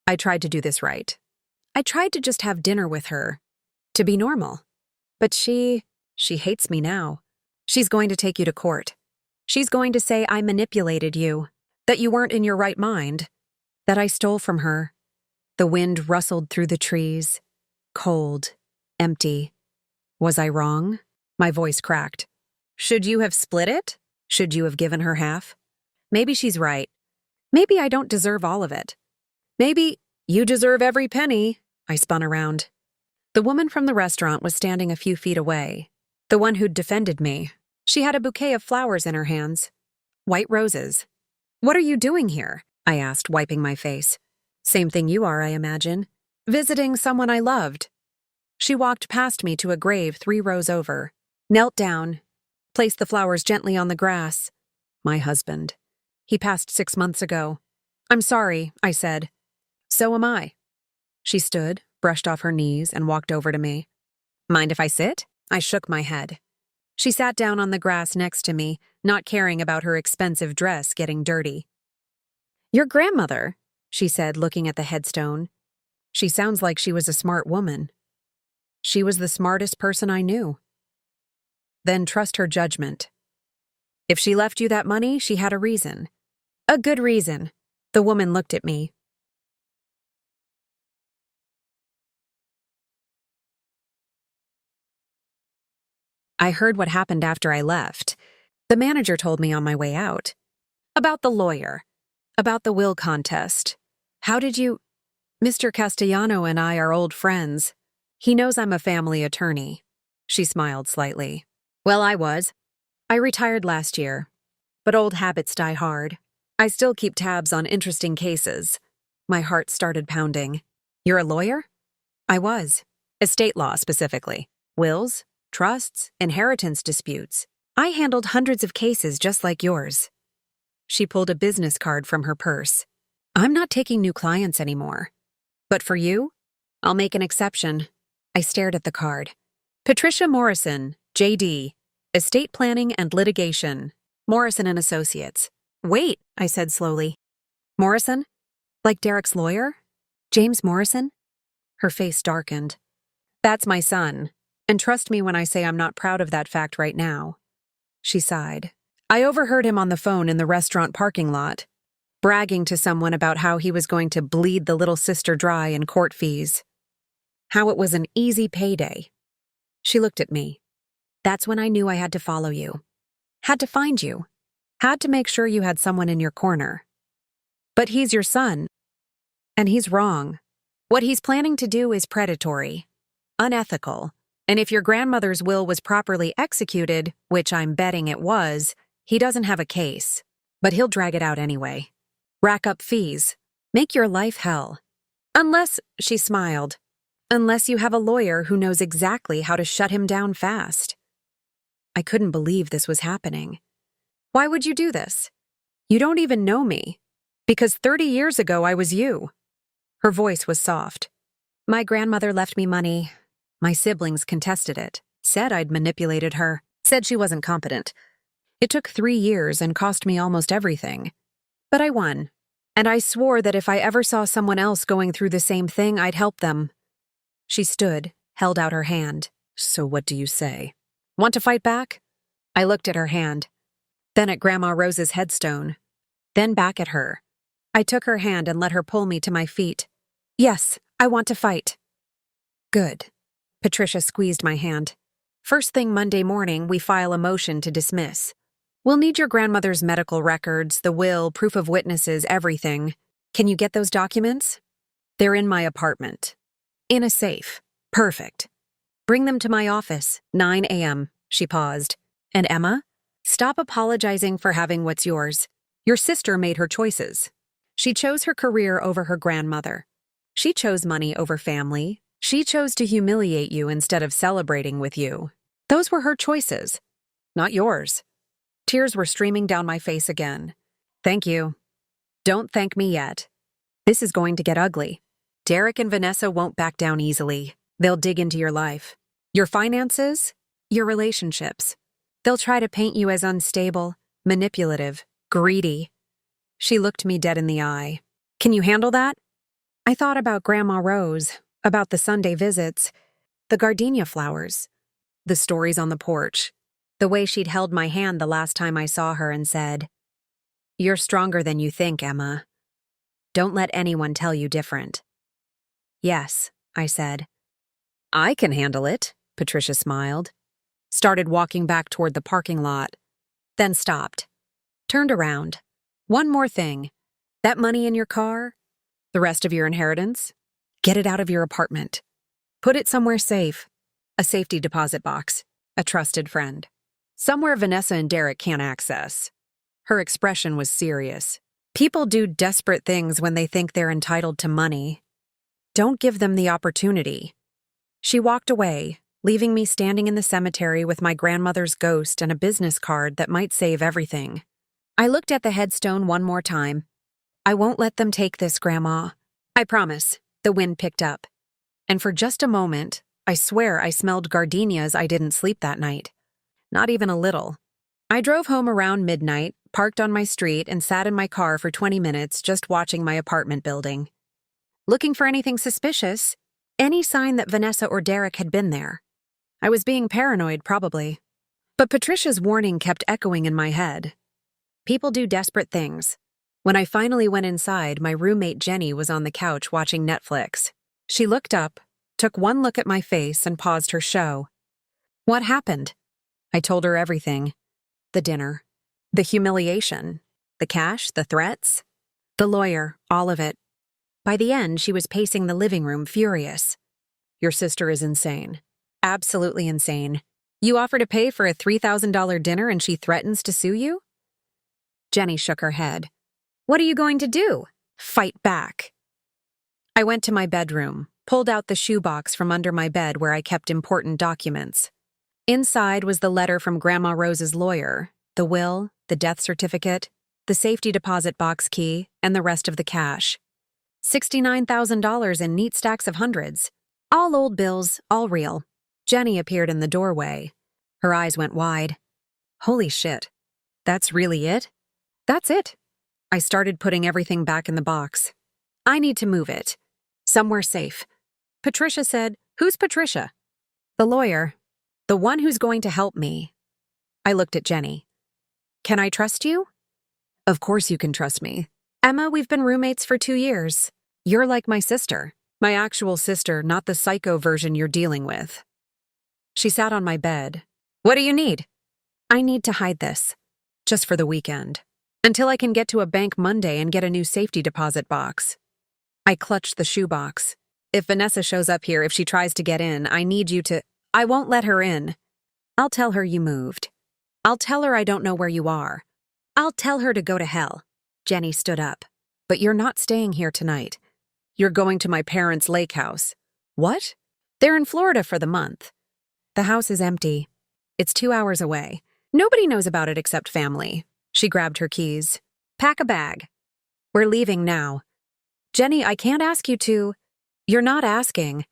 I tried to do this right. I tried to just have dinner with her, to be normal. But she hates me now. She's going to take you to court. She's going to say I manipulated you, that you weren't in your right mind, that I stole from her. The wind rustled through the trees, cold, empty. Was I wrong? My voice cracked. Should you have split it? Should you have given her half? Maybe she's right. Maybe I don't deserve all of it. Maybe you deserve every penny. I spun around. The woman from the restaurant was standing a few feet away. The one who'd defended me. She had a bouquet of flowers in her hands. White roses. What are you doing here? I asked, wiping my face. Same thing you are, I imagine. Visiting someone I loved. She walked past me to a grave 3 rows over, knelt down, placed the flowers gently on the grass. My husband. He passed 6 months ago. I'm sorry, I said. So am I. She stood, brushed off her knees, and walked over to me. Mind if I sit? I shook my head. She sat down on the grass next to me, not caring about her expensive dress getting dirty. Your grandmother, she said, looking at the headstone. She sounds like she was a smart woman. She was the smartest person I knew. Then trust her judgment. If she left you that money, she had a reason. A good reason. The woman looked at me. I heard what happened after I left. The manager told me on my way out. About the lawyer. About the will contest. How did you... Mr. Castellano and I are old friends. He knows I'm a family attorney. She smiled slightly. Well, I was. I retired last year. But old habits die hard. I still keep tabs on interesting cases. My heart started pounding. You're a lawyer? I was. Estate law, specifically. Wills, trusts, inheritance disputes. I handled hundreds of cases just like yours. She pulled a business card from her purse. I'm not taking new clients anymore. But for you, I'll make an exception. I stared at the card. Patricia Morrison, J.D., Estate Planning and Litigation, Morrison and Associates. Wait, I said slowly. Morrison? Like Derek's lawyer? James Morrison? Her face darkened. That's my son. And trust me when I say I'm not proud of that fact right now. she sighed. I overheard him on the phone in the restaurant parking lot, bragging to someone about how he was going to bleed the little sister dry in court fees. How it was an easy payday. She looked at me. That's when I knew I had to follow you. Had to find you. Had to make sure you had someone in your corner. But he's your son. And he's wrong. What he's planning to do is predatory, unethical, and if your grandmother's will was properly executed, which I'm betting it was, he doesn't have a case. But he'll drag it out anyway. Rack up fees. Make your life hell. Unless, she smiled, unless you have a lawyer who knows exactly how to shut him down fast. I couldn't believe this was happening. Why would you do this? You don't even know me. Because 30 years ago I was you. Her voice was soft. My grandmother left me money. My siblings contested it, said I'd manipulated her, said she wasn't competent. It took 3 years and cost me almost everything. But I won, and I swore that if I ever saw someone else going through the same thing, I'd help them. She stood, held out her hand. So what do you say? Want to fight back? I looked at her hand, then at Grandma Rose's headstone, then back at her. I took her hand and let her pull me to my feet. Yes, I want to fight. Good. Patricia squeezed my hand. First thing Monday morning, we file a motion to dismiss. We'll need your grandmother's medical records, the will, proof of witnesses, everything. Can you get those documents? They're in my apartment. In a safe. Perfect. Bring them to my office, 9 a.m., she paused. And Emma? Stop apologizing for having what's yours. Your sister made her choices. She chose her career over her grandmother. She chose money over family. She chose to humiliate you instead of celebrating with you. Those were her choices, not yours. Tears were streaming down my face again. Thank you. Don't thank me yet. This is going to get ugly. Derek and Vanessa won't back down easily. They'll dig into your life, your finances, your relationships. They'll try to paint you as unstable, manipulative, greedy. She looked me dead in the eye. Can you handle that? I thought about Grandma Rose, about the Sunday visits, the gardenia flowers, the stories on the porch, the way she'd held my hand the last time I saw her and said, "You're stronger than you think, Emma. Don't let anyone tell you different." Yes, I said. I can handle it, Patricia smiled. Started walking back toward the parking lot, then stopped. Turned around. One more thing. That money in your car, the rest of your inheritance, get it out of your apartment. Put it somewhere safe. A safety deposit box. A trusted friend. Somewhere Vanessa and Derek can't access. Her expression was serious. People do desperate things when they think they're entitled to money. Don't give them the opportunity. She walked away, leaving me standing in the cemetery with my grandmother's ghost and a business card that might save everything. I looked at the headstone one more time. I won't let them take this, Grandma. I promise. The wind picked up. And for just a moment, I swear I smelled gardenias. I didn't sleep that night. Not even a little. I drove home around midnight, parked on my street, and sat in my car for 20 minutes just watching my apartment building. Looking for anything suspicious, any sign that Vanessa or Derek had been there. I was being paranoid, probably. But Patricia's warning kept echoing in my head. People do desperate things. When I finally went inside, my roommate Jenny was on the couch watching Netflix. She looked up, took one look at my face, and paused her show. What happened? I told her everything. The dinner. The humiliation. The cash, the threats. The lawyer, all of it. By the end, she was pacing the living room, furious. Your sister is insane. Absolutely insane. You offer to pay for a $3,000 dinner and she threatens to sue you? Jenny shook her head. What are you going to do? Fight back. I went to my bedroom, pulled out the shoebox from under my bed where I kept important documents. Inside was the letter from Grandma Rose's lawyer, the will, the death certificate, the safety deposit box key, and the rest of the cash. $69,000 in neat stacks of hundreds. All old bills, all real. Jenny appeared in the doorway. Her eyes went wide. Holy shit. That's really it? That's it. I started putting everything back in the box. I need to move it. Somewhere safe. Patricia said, "Who's Patricia?" The lawyer. The one who's going to help me. I looked at Jenny. Can I trust you? Of course you can trust me. Emma, we've been roommates for 2 years. You're like my sister. My actual sister, not the psycho version you're dealing with. She sat on my bed. What do you need? I need to hide this. Just for the weekend. Until I can get to a bank Monday and get a new safety deposit box. I clutched the shoebox. If Vanessa shows up here, if she tries to get in, I need you to— I won't let her in. I'll tell her you moved. I'll tell her I don't know where you are. I'll tell her to go to hell. Jenny stood up. But you're not staying here tonight. You're going to my parents' lake house. What? They're in Florida for the month. The house is empty. It's 2 hours away. Nobody knows about it except family. She grabbed her keys. Pack a bag. We're leaving now. Jenny, I can't ask you to. You're not asking.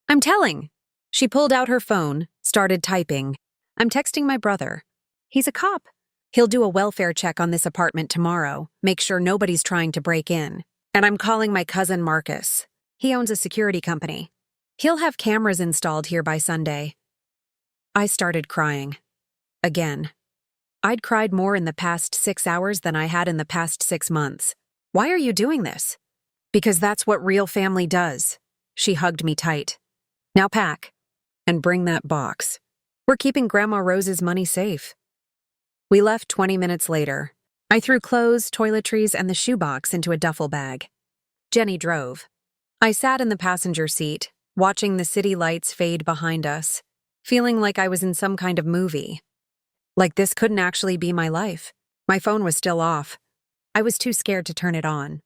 I'm telling. She pulled out her phone, started typing. I'm texting my brother. He's a cop. He'll do a welfare check on this apartment tomorrow, make sure nobody's trying to break in. And I'm calling my cousin Marcus. He owns a security company. He'll have cameras installed here by Sunday. I started crying. Again. I'd cried more in the past 6 hours than I had in the past 6 months. Why are you doing this? Because that's what real family does. She hugged me tight. Now pack. And bring that box. We're keeping Grandma Rose's money safe. We left 20 minutes later. I threw clothes, toiletries, and the shoebox into a duffel bag. Jenny drove. I sat in the passenger seat, watching the city lights fade behind us, feeling like I was in some kind of movie. Like this couldn't actually be my life. My phone was still off. I was too scared to turn it on.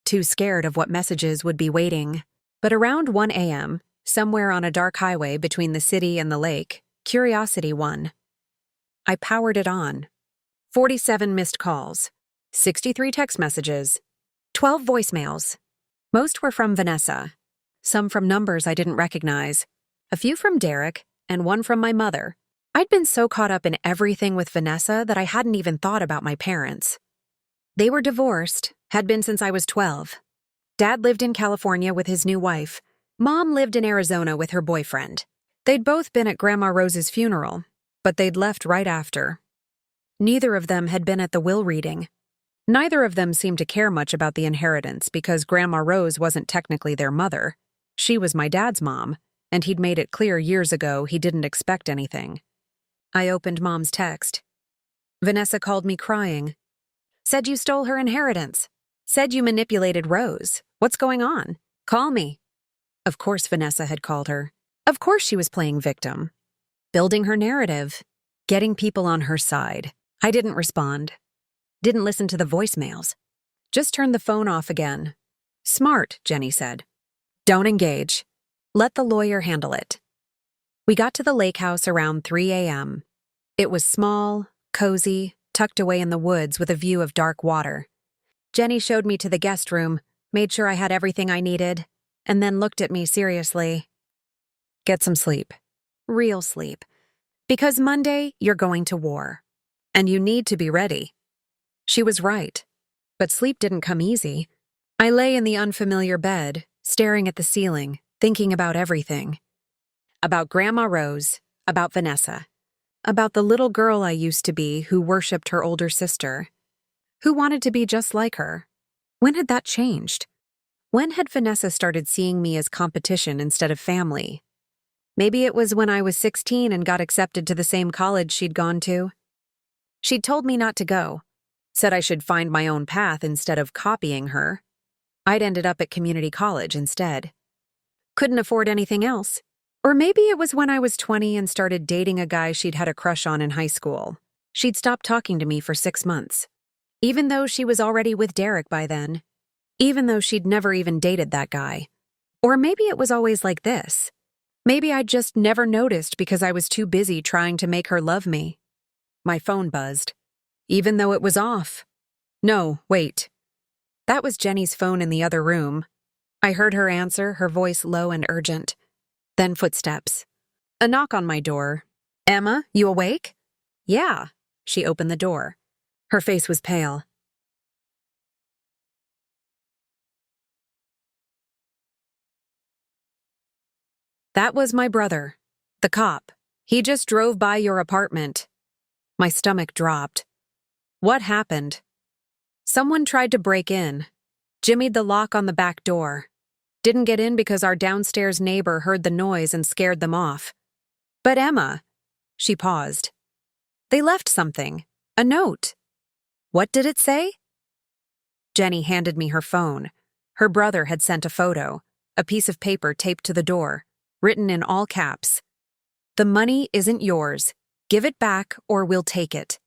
Too scared of what messages would be waiting. But around 1 a.m., somewhere on a dark highway between the city and the lake, curiosity won. I powered it on. 47 missed calls, 63 text messages, 12 voicemails. Most were from Vanessa, some from numbers I didn't recognize, a few from Derek, and one from my mother. I'd been so caught up in everything with Vanessa that I hadn't even thought about my parents. They were divorced, had been since I was 12. Dad lived in California with his new wife. Mom lived in Arizona with her boyfriend. They'd both been at Grandma Rose's funeral, but they'd left right after. Neither of them had been at the will reading. Neither of them seemed to care much about the inheritance because Grandma Rose wasn't technically their mother. She was my dad's mom, and he'd made it clear years ago he didn't expect anything. I opened Mom's text. Vanessa called me crying. Said you stole her inheritance. Said you manipulated Rose. What's going on? Call me. Of course Vanessa had called her. Of course she was playing victim. Building her narrative. Getting people on her side. I didn't respond. Didn't listen to the voicemails. Just turned the phone off again. Smart, Jenny said. Don't engage. Let the lawyer handle it. We got to the lake house around 3 a.m. It was small, cozy, tucked away in the woods with a view of dark water. Jenny showed me to the guest room, made sure I had everything I needed, and then looked at me seriously. Get some sleep. Real sleep. Because Monday, you're going to war. And you need to be ready. She was right. But sleep didn't come easy. I lay in the unfamiliar bed, staring at the ceiling, thinking about everything. About Grandma Rose, about Vanessa. About the little girl I used to be who worshipped her older sister. Who wanted to be just like her. When had that changed? When had Vanessa started seeing me as competition instead of family? Maybe it was when I was 16 and got accepted to the same college she'd gone to. She'd told me not to go. Said I should find my own path instead of copying her. I'd ended up at community college instead. Couldn't afford anything else. Or maybe it was when I was 20 and started dating a guy she'd had a crush on in high school. She'd stopped talking to me for 6 months. Even though she was already with Derek by then. Even though she'd never even dated that guy. Or maybe it was always like this. Maybe I'd just never noticed because I was too busy trying to make her love me. My phone buzzed. Even though it was off. No, wait. That was Jenny's phone in the other room. I heard her answer, her voice low and urgent. Then footsteps. A knock on my door. Emma, you awake? Yeah. She opened the door. Her face was pale. That was my brother. The cop. He just drove by your apartment. My stomach dropped. What happened? Someone tried to break in, jimmied the lock on the back door. Didn't get in because our downstairs neighbor heard the noise and scared them off. But Emma, she paused. They left something, a note. What did it say? Jenny handed me her phone. Her brother had sent a photo, a piece of paper taped to the door, written in all caps. The money isn't yours. Give it back or we'll take it.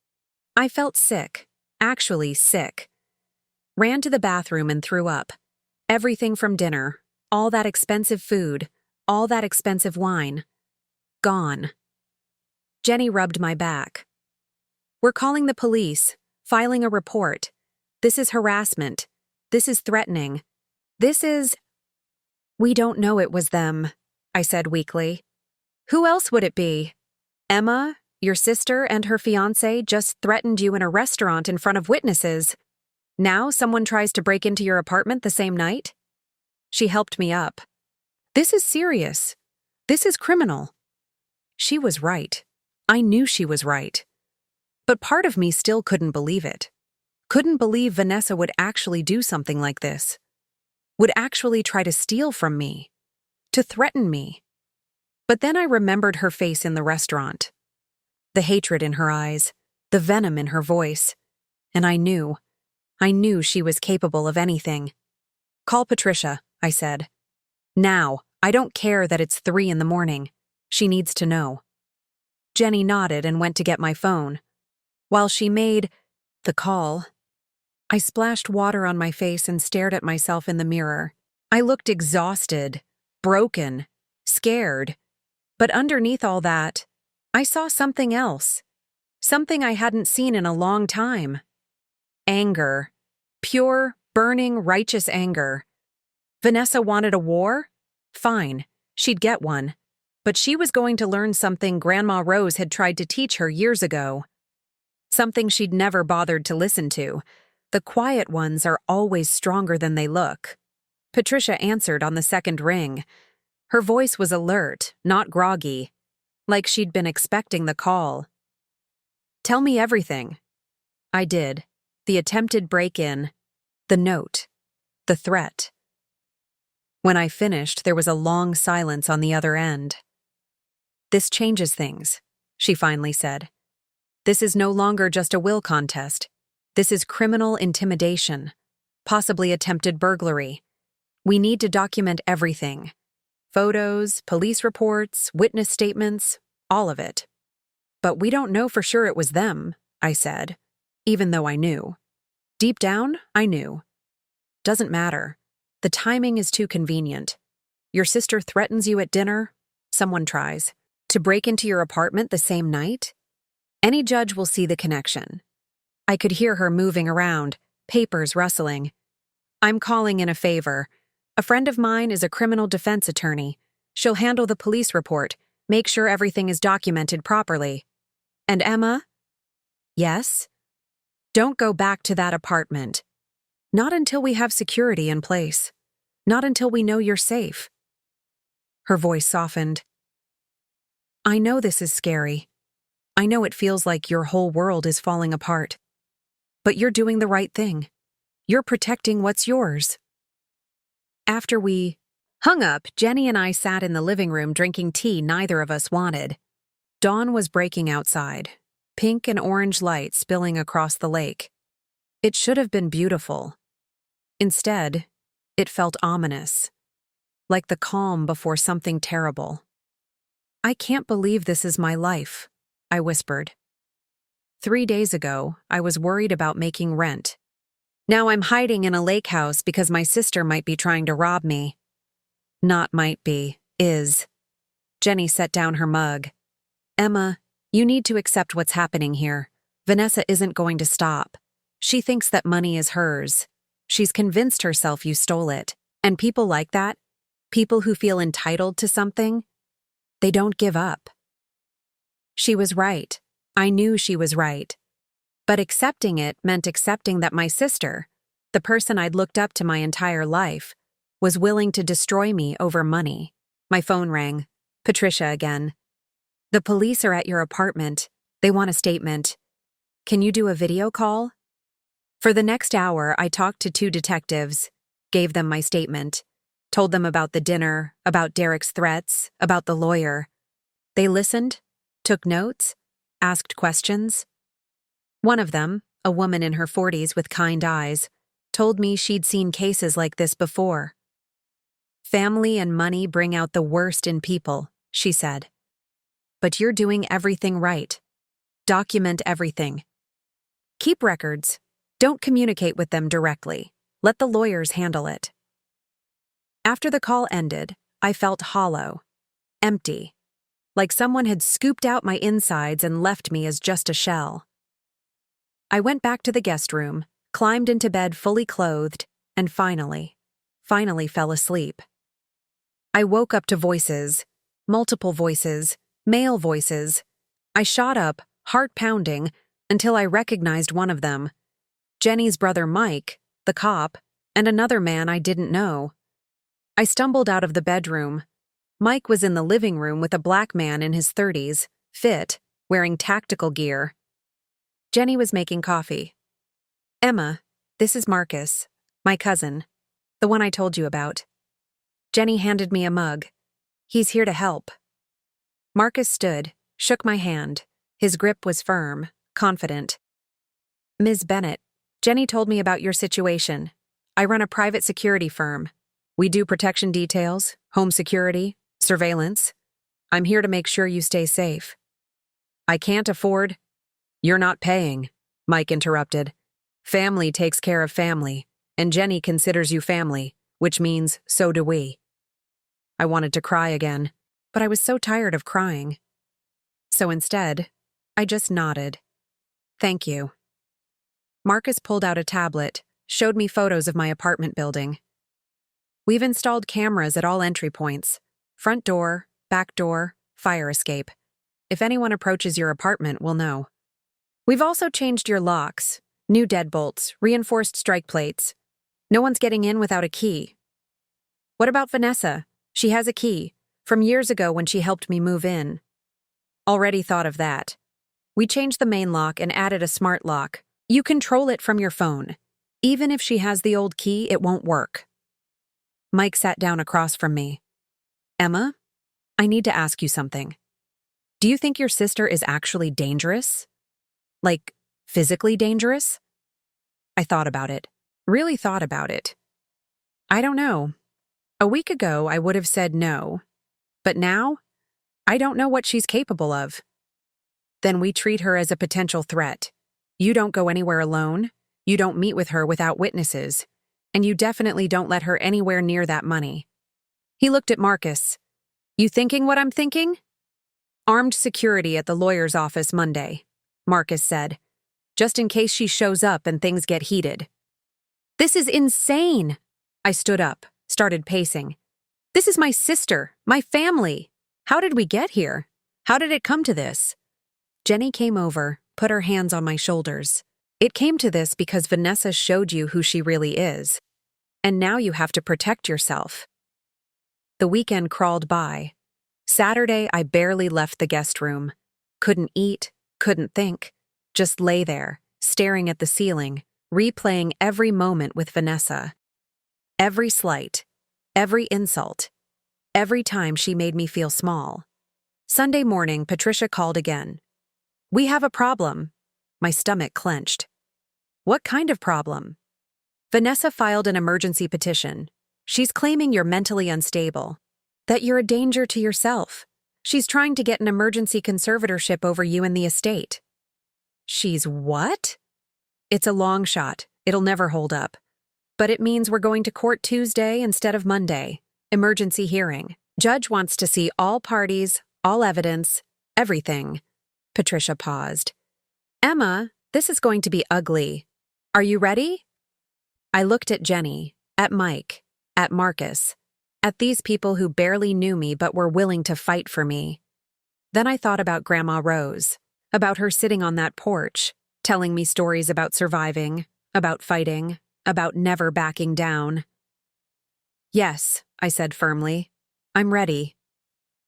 I felt sick, actually sick. Ran to the bathroom and threw up. Everything from dinner, all that expensive food, all that expensive wine. Gone. Jenny rubbed my back. We're calling the police, filing a report. This is harassment. This is threatening. This is... We don't know it was them, I said weakly. Who else would it be? Emma, your sister, and her fiancé just threatened you in a restaurant in front of witnesses. Now someone tries to break into your apartment the same night? She helped me up. This is serious. This is criminal. She was right. I knew she was right. But part of me still couldn't believe it. Couldn't believe Vanessa would actually do something like this. Would actually try to steal from me. To threaten me. But then I remembered her face in the restaurant. The hatred in her eyes. The venom in her voice. And I knew she was capable of anything. Call Patricia, I said. Now, I don't care that it's 3 a.m. She needs to know. Jenny nodded and went to get my phone. While she made the call, I splashed water on my face and stared at myself in the mirror. I looked exhausted, broken, scared. But underneath all that, I saw something else. Something I hadn't seen in a long time. Anger. Pure, burning, righteous anger. Vanessa wanted a war? Fine, she'd get one. But she was going to learn something Grandma Rose had tried to teach her years ago. Something she'd never bothered to listen to. The quiet ones are always stronger than they look. Patricia answered on the second ring. Her voice was alert, not groggy, like she'd been expecting the call. Tell me everything. I did. The attempted break-in, the note, the threat. When I finished, there was a long silence on the other end. This changes things, she finally said. This is no longer just a will contest. This is criminal intimidation, possibly attempted burglary. We need to document everything. Photos, police reports, witness statements, all of it. But we don't know for sure it was them, I said, even though I knew. Deep down, I knew. Doesn't matter. The timing is too convenient. Your sister threatens you at dinner, someone tries. To break into your apartment the same night? Any judge will see the connection. I could hear her moving around, papers rustling. I'm calling in a favor. A friend of mine is a criminal defense attorney. She'll handle the police report, make sure everything is documented properly. And Emma? Yes? Don't go back to that apartment. Not until we have security in place. Not until we know you're safe. Her voice softened. I know this is scary. I know it feels like your whole world is falling apart. But you're doing the right thing. You're protecting what's yours. After we hung up, Jenny and I sat in the living room drinking tea neither of us wanted. Dawn was breaking outside, pink and orange light spilling across the lake. It should have been beautiful. Instead, it felt ominous, like the calm before something terrible. I can't believe this is my life, I whispered. 3 days ago, I was worried about making rent. Now I'm hiding in a lake house because my sister might be trying to rob me. Not might be, is. Jenny set down her mug. Emma, you need to accept what's happening here. Vanessa isn't going to stop. She thinks that money is hers. She's convinced herself you stole it. And people like that, people who feel entitled to something, they don't give up. She was right. I knew she was right. But accepting it meant accepting that my sister, the person I'd looked up to my entire life, was willing to destroy me over money. My phone rang. Patricia again. The police are at your apartment. They want a statement. Can you do a video call? For the next hour, I talked to 2 detectives, gave them my statement, told them about the dinner, about Derek's threats, about the lawyer. They listened, took notes, asked questions. One of them, a woman in her 40s with kind eyes, told me she'd seen cases like this before. Family and money bring out the worst in people, she said. But you're doing everything right. Document everything. Keep records. Don't communicate with them directly. Let the lawyers handle it. After the call ended, I felt hollow, empty, like someone had scooped out my insides and left me as just a shell. I went back to the guest room, climbed into bed fully clothed, and finally fell asleep. I woke up to voices, multiple voices, male voices. I shot up, heart pounding, until I recognized one of them. Jenny's brother Mike, the cop, and another man I didn't know. I stumbled out of the bedroom. Mike was in the living room with a black man in his 30s, fit, wearing tactical gear. Jenny was making coffee. Emma, this is Marcus, my cousin, the one I told you about. Jenny handed me a mug. He's here to help. Marcus stood, shook my hand. His grip was firm, confident. Ms. Bennett, Jenny told me about your situation. I run a private security firm. We do protection details, home security, surveillance. I'm here to make sure you stay safe. I can't afford— You're not paying, Mike interrupted. Family takes care of family, and Jenny considers you family, which means so do we. I wanted to cry again, but I was so tired of crying. So instead, I just nodded. Thank you. Marcus pulled out a tablet, showed me photos of my apartment building. We've installed cameras at all entry points: front door, back door, fire escape. If anyone approaches your apartment, we'll know. We've also changed your locks, new deadbolts, reinforced strike plates. No one's getting in without a key. What about Vanessa? She has a key, from years ago when she helped me move in. Already thought of that. We changed the main lock and added a smart lock. You control it from your phone. Even if she has the old key, it won't work. Mike sat down across from me. Emma, I need to ask you something. Do you think your sister is actually dangerous? Like, physically dangerous? I thought about it. Really thought about it. I don't know. A week ago, I would have said no. But now, I don't know what she's capable of. Then we treat her as a potential threat. You don't go anywhere alone. You don't meet with her without witnesses. And you definitely don't let her anywhere near that money. He looked at Marcus. You thinking what I'm thinking? Armed security at the lawyer's office Monday, Marcus said, just in case she shows up and things get heated. This is insane! I stood up, started pacing. This is my sister, my family. How did we get here? How did it come to this? Jenny came over, put her hands on my shoulders. It came to this because Vanessa showed you who she really is. And now you have to protect yourself. The weekend crawled by. Saturday, I barely left the guest room. Couldn't eat, couldn't think. Just lay there, staring at the ceiling, replaying every moment with Vanessa. Every slight, every insult, every time she made me feel small. Sunday morning, Patricia called again. We have a problem. My stomach clenched. What kind of problem? Vanessa filed an emergency petition. She's claiming you're mentally unstable, that you're a danger to yourself. She's trying to get an emergency conservatorship over you and the estate. She's what? It's a long shot. It'll never hold up. But it means we're going to court Tuesday instead of Monday. Emergency hearing. Judge wants to see all parties, all evidence, everything. Patricia paused. Emma, this is going to be ugly. Are you ready? I looked at Jenny, at Mike, at Marcus, at these people who barely knew me but were willing to fight for me. Then I thought about Grandma Rose, about her sitting on that porch, telling me stories about surviving, about fighting, about never backing down. Yes, I said firmly. I'm ready.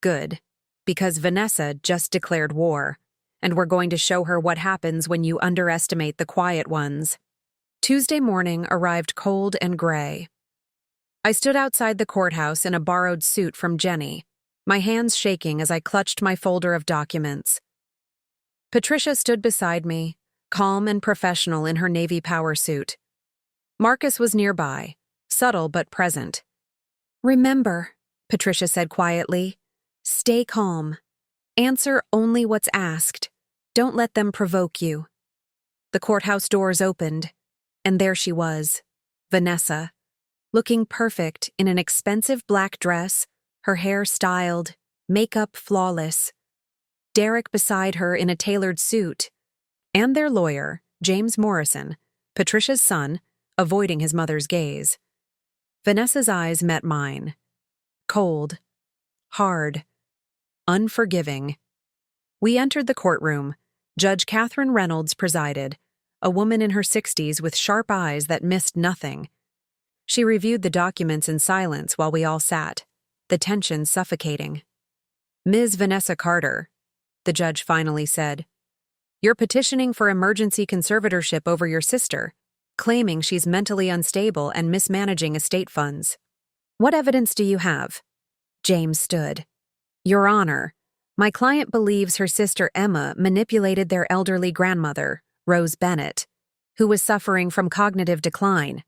Good. Because Vanessa just declared war, and we're going to show her what happens when you underestimate the quiet ones. Tuesday morning arrived cold and gray. I stood outside the courthouse in a borrowed suit from Jenny, my hands shaking as I clutched my folder of documents. Patricia stood beside me, calm and professional in her Navy power suit. Marcus was nearby, subtle but present. "Remember," Patricia said quietly, "stay calm. Answer only what's asked. Don't let them provoke you." The courthouse doors opened, and there she was, Vanessa, looking perfect in an expensive black dress, her hair styled, makeup flawless. Derek beside her in a tailored suit, and their lawyer, James Morrison, Patricia's son, avoiding his mother's gaze. Vanessa's eyes met mine. Cold, hard, unforgiving. We entered the courtroom. Judge Catherine Reynolds presided, a woman in her 60s with sharp eyes that missed nothing. She reviewed the documents in silence while we all sat, the tension suffocating. "Ms. Vanessa Carter," the judge finally said, "you're petitioning for emergency conservatorship over your sister, claiming she's mentally unstable and mismanaging estate funds. What evidence do you have?" James stood. "Your Honor, my client believes her sister Emma manipulated their elderly grandmother, Rose Bennett, who was suffering from cognitive decline.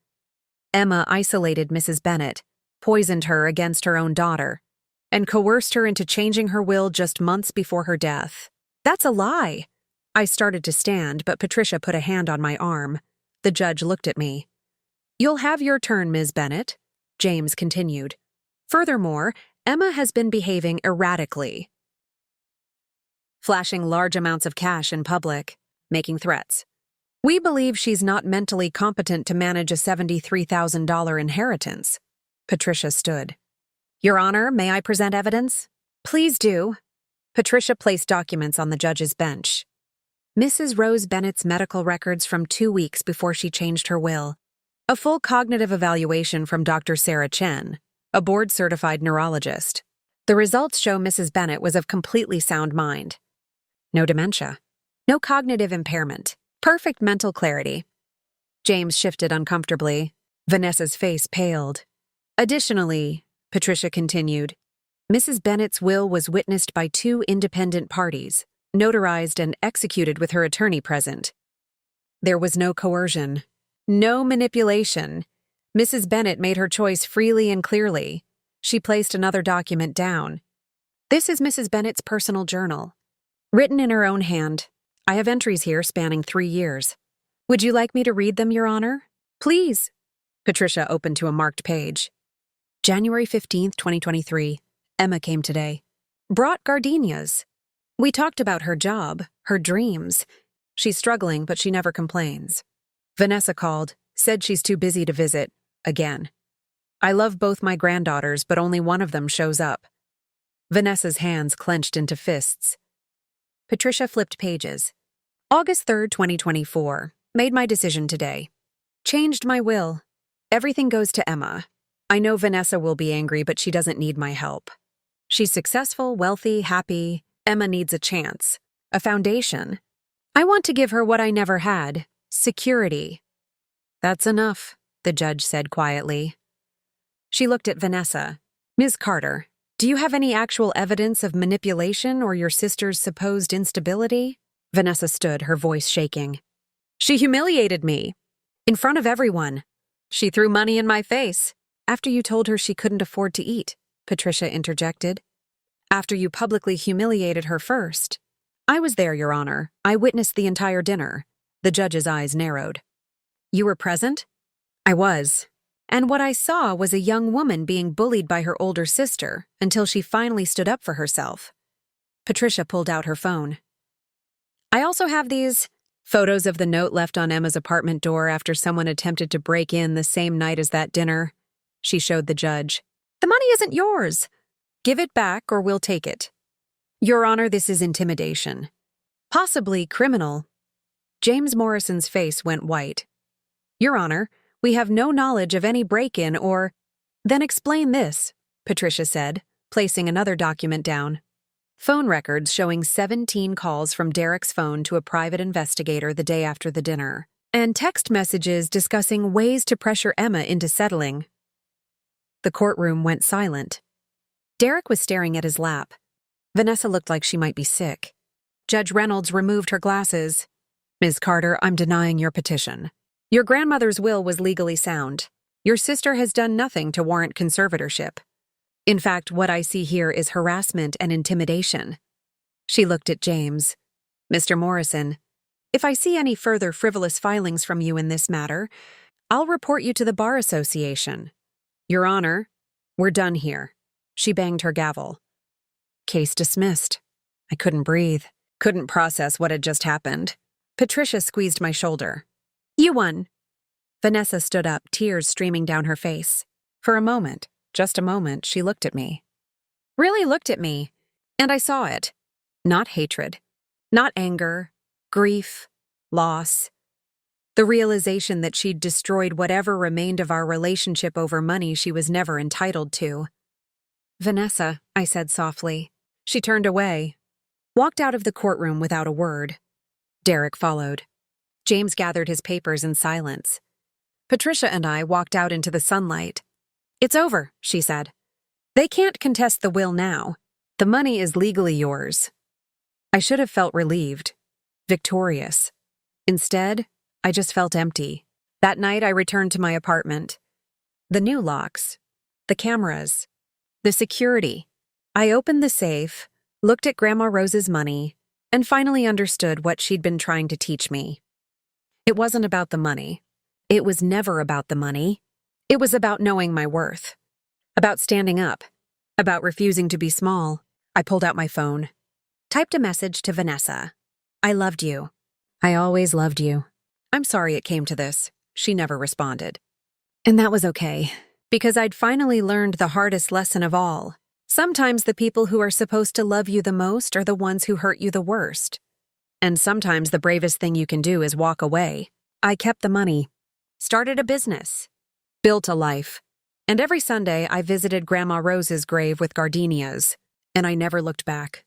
Emma isolated Mrs. Bennett, poisoned her against her own daughter, and coerced her into changing her will just months before her death." "That's a lie." I started to stand, but Patricia put a hand on my arm. The judge looked at me. "You'll have your turn, Ms. Bennett," James continued. "Furthermore, Emma has been behaving erratically, flashing large amounts of cash in public, making threats. We believe she's not mentally competent to manage a $73,000 inheritance." Patricia stood. "Your Honor, may I present evidence?" "Please do." Patricia placed documents on the judge's bench. Mrs. Rose Bennett's medical records from 2 weeks before she changed her will. A full cognitive evaluation from Dr. Sarah Chen, a board-certified neurologist. The results show Mrs. Bennett was of completely sound mind. No dementia. No cognitive impairment. Perfect mental clarity. James shifted uncomfortably. Vanessa's face paled. "Additionally," Patricia continued, "Mrs. Bennett's will was witnessed by 2 independent parties, notarized and executed with her attorney present. There was no coercion, no manipulation. Mrs. Bennett made her choice freely and clearly." She placed another document down. "This is Mrs. Bennett's personal journal, written in her own hand. I have entries here spanning 3 years. Would you like me to read them, Your Honor?" "Please." Patricia opened to a marked page. January 15th, 2023. Emma came today. Brought gardenias. We talked about her job, her dreams. She's struggling, but she never complains. Vanessa called, said she's too busy to visit, again. I love both my granddaughters, but only one of them shows up. Vanessa's hands clenched into fists. Patricia flipped pages. August 3rd, 2024. Made my decision today. Changed my will. Everything goes to Emma. I know Vanessa will be angry, but she doesn't need my help. She's successful, wealthy, happy. Emma needs a chance, a foundation. I want to give her what I never had, security. That's enough, the judge said quietly. She looked at Vanessa. "Ms. Carter, do you have any actual evidence of manipulation or your sister's supposed instability?" Vanessa stood, her voice shaking. "She humiliated me. In front of everyone. She threw money in my face. After you told her she couldn't afford to eat," Patricia interjected. "After you publicly humiliated her first." "I was there, Your Honor. I witnessed the entire dinner." The judge's eyes narrowed. "You were present?" "I was. And what I saw was a young woman being bullied by her older sister until she finally stood up for herself." Patricia pulled out her phone. "I also have these photos of the note left on Emma's apartment door after someone attempted to break in the same night as that dinner." She showed the judge. "The money isn't yours. Give it back or we'll take it." "Your Honor, this is intimidation. Possibly criminal." James Morrison's face went white. "Your Honor, we have no knowledge of any break-in or—" "Then explain this," Patricia said, placing another document down. Phone records showing 17 calls from Derek's phone to a private investigator the day after the dinner, and text messages discussing ways to pressure Emma into settling. The courtroom went silent. Derek was staring at his lap. Vanessa looked like she might be sick. Judge Reynolds removed her glasses. "Ms. Carter, I'm denying your petition. Your grandmother's will was legally sound. Your sister has done nothing to warrant conservatorship. In fact, what I see here is harassment and intimidation." She looked at James. "Mr. Morrison, if I see any further frivolous filings from you in this matter, I'll report you to the Bar Association. Your Honor, we're done here." She banged her gavel. Case dismissed. I couldn't breathe, couldn't process what had just happened. Patricia squeezed my shoulder. "You won." Vanessa stood up, tears streaming down her face. For a moment, just a moment, she looked at me. Really looked at me. And I saw it. Not hatred. Not anger. Grief. Loss. The realization that she'd destroyed whatever remained of our relationship over money she was never entitled to. "Vanessa," I said softly. She turned away. Walked out of the courtroom without a word. Derek followed. James gathered his papers in silence. Patricia and I walked out into the sunlight. "It's over," she said. "They can't contest the will now. The money is legally yours." I should have felt relieved, victorious. Instead, I just felt empty. That night, I returned to my apartment. The new locks, the cameras, the security. I opened the safe, looked at Grandma Rose's money, and finally understood what she'd been trying to teach me. It wasn't about the money. It was never about the money. It was about knowing my worth. About standing up. About refusing to be small. I pulled out my phone. Typed a message to Vanessa. "I loved you. I always loved you. I'm sorry it came to this." She never responded. And that was okay, because I'd finally learned the hardest lesson of all. Sometimes the people who are supposed to love you the most are the ones who hurt you the worst. And sometimes the bravest thing you can do is walk away. I kept the money. Started a business. Built a life. And every Sunday I visited Grandma Rose's grave with gardenias. And I never looked back.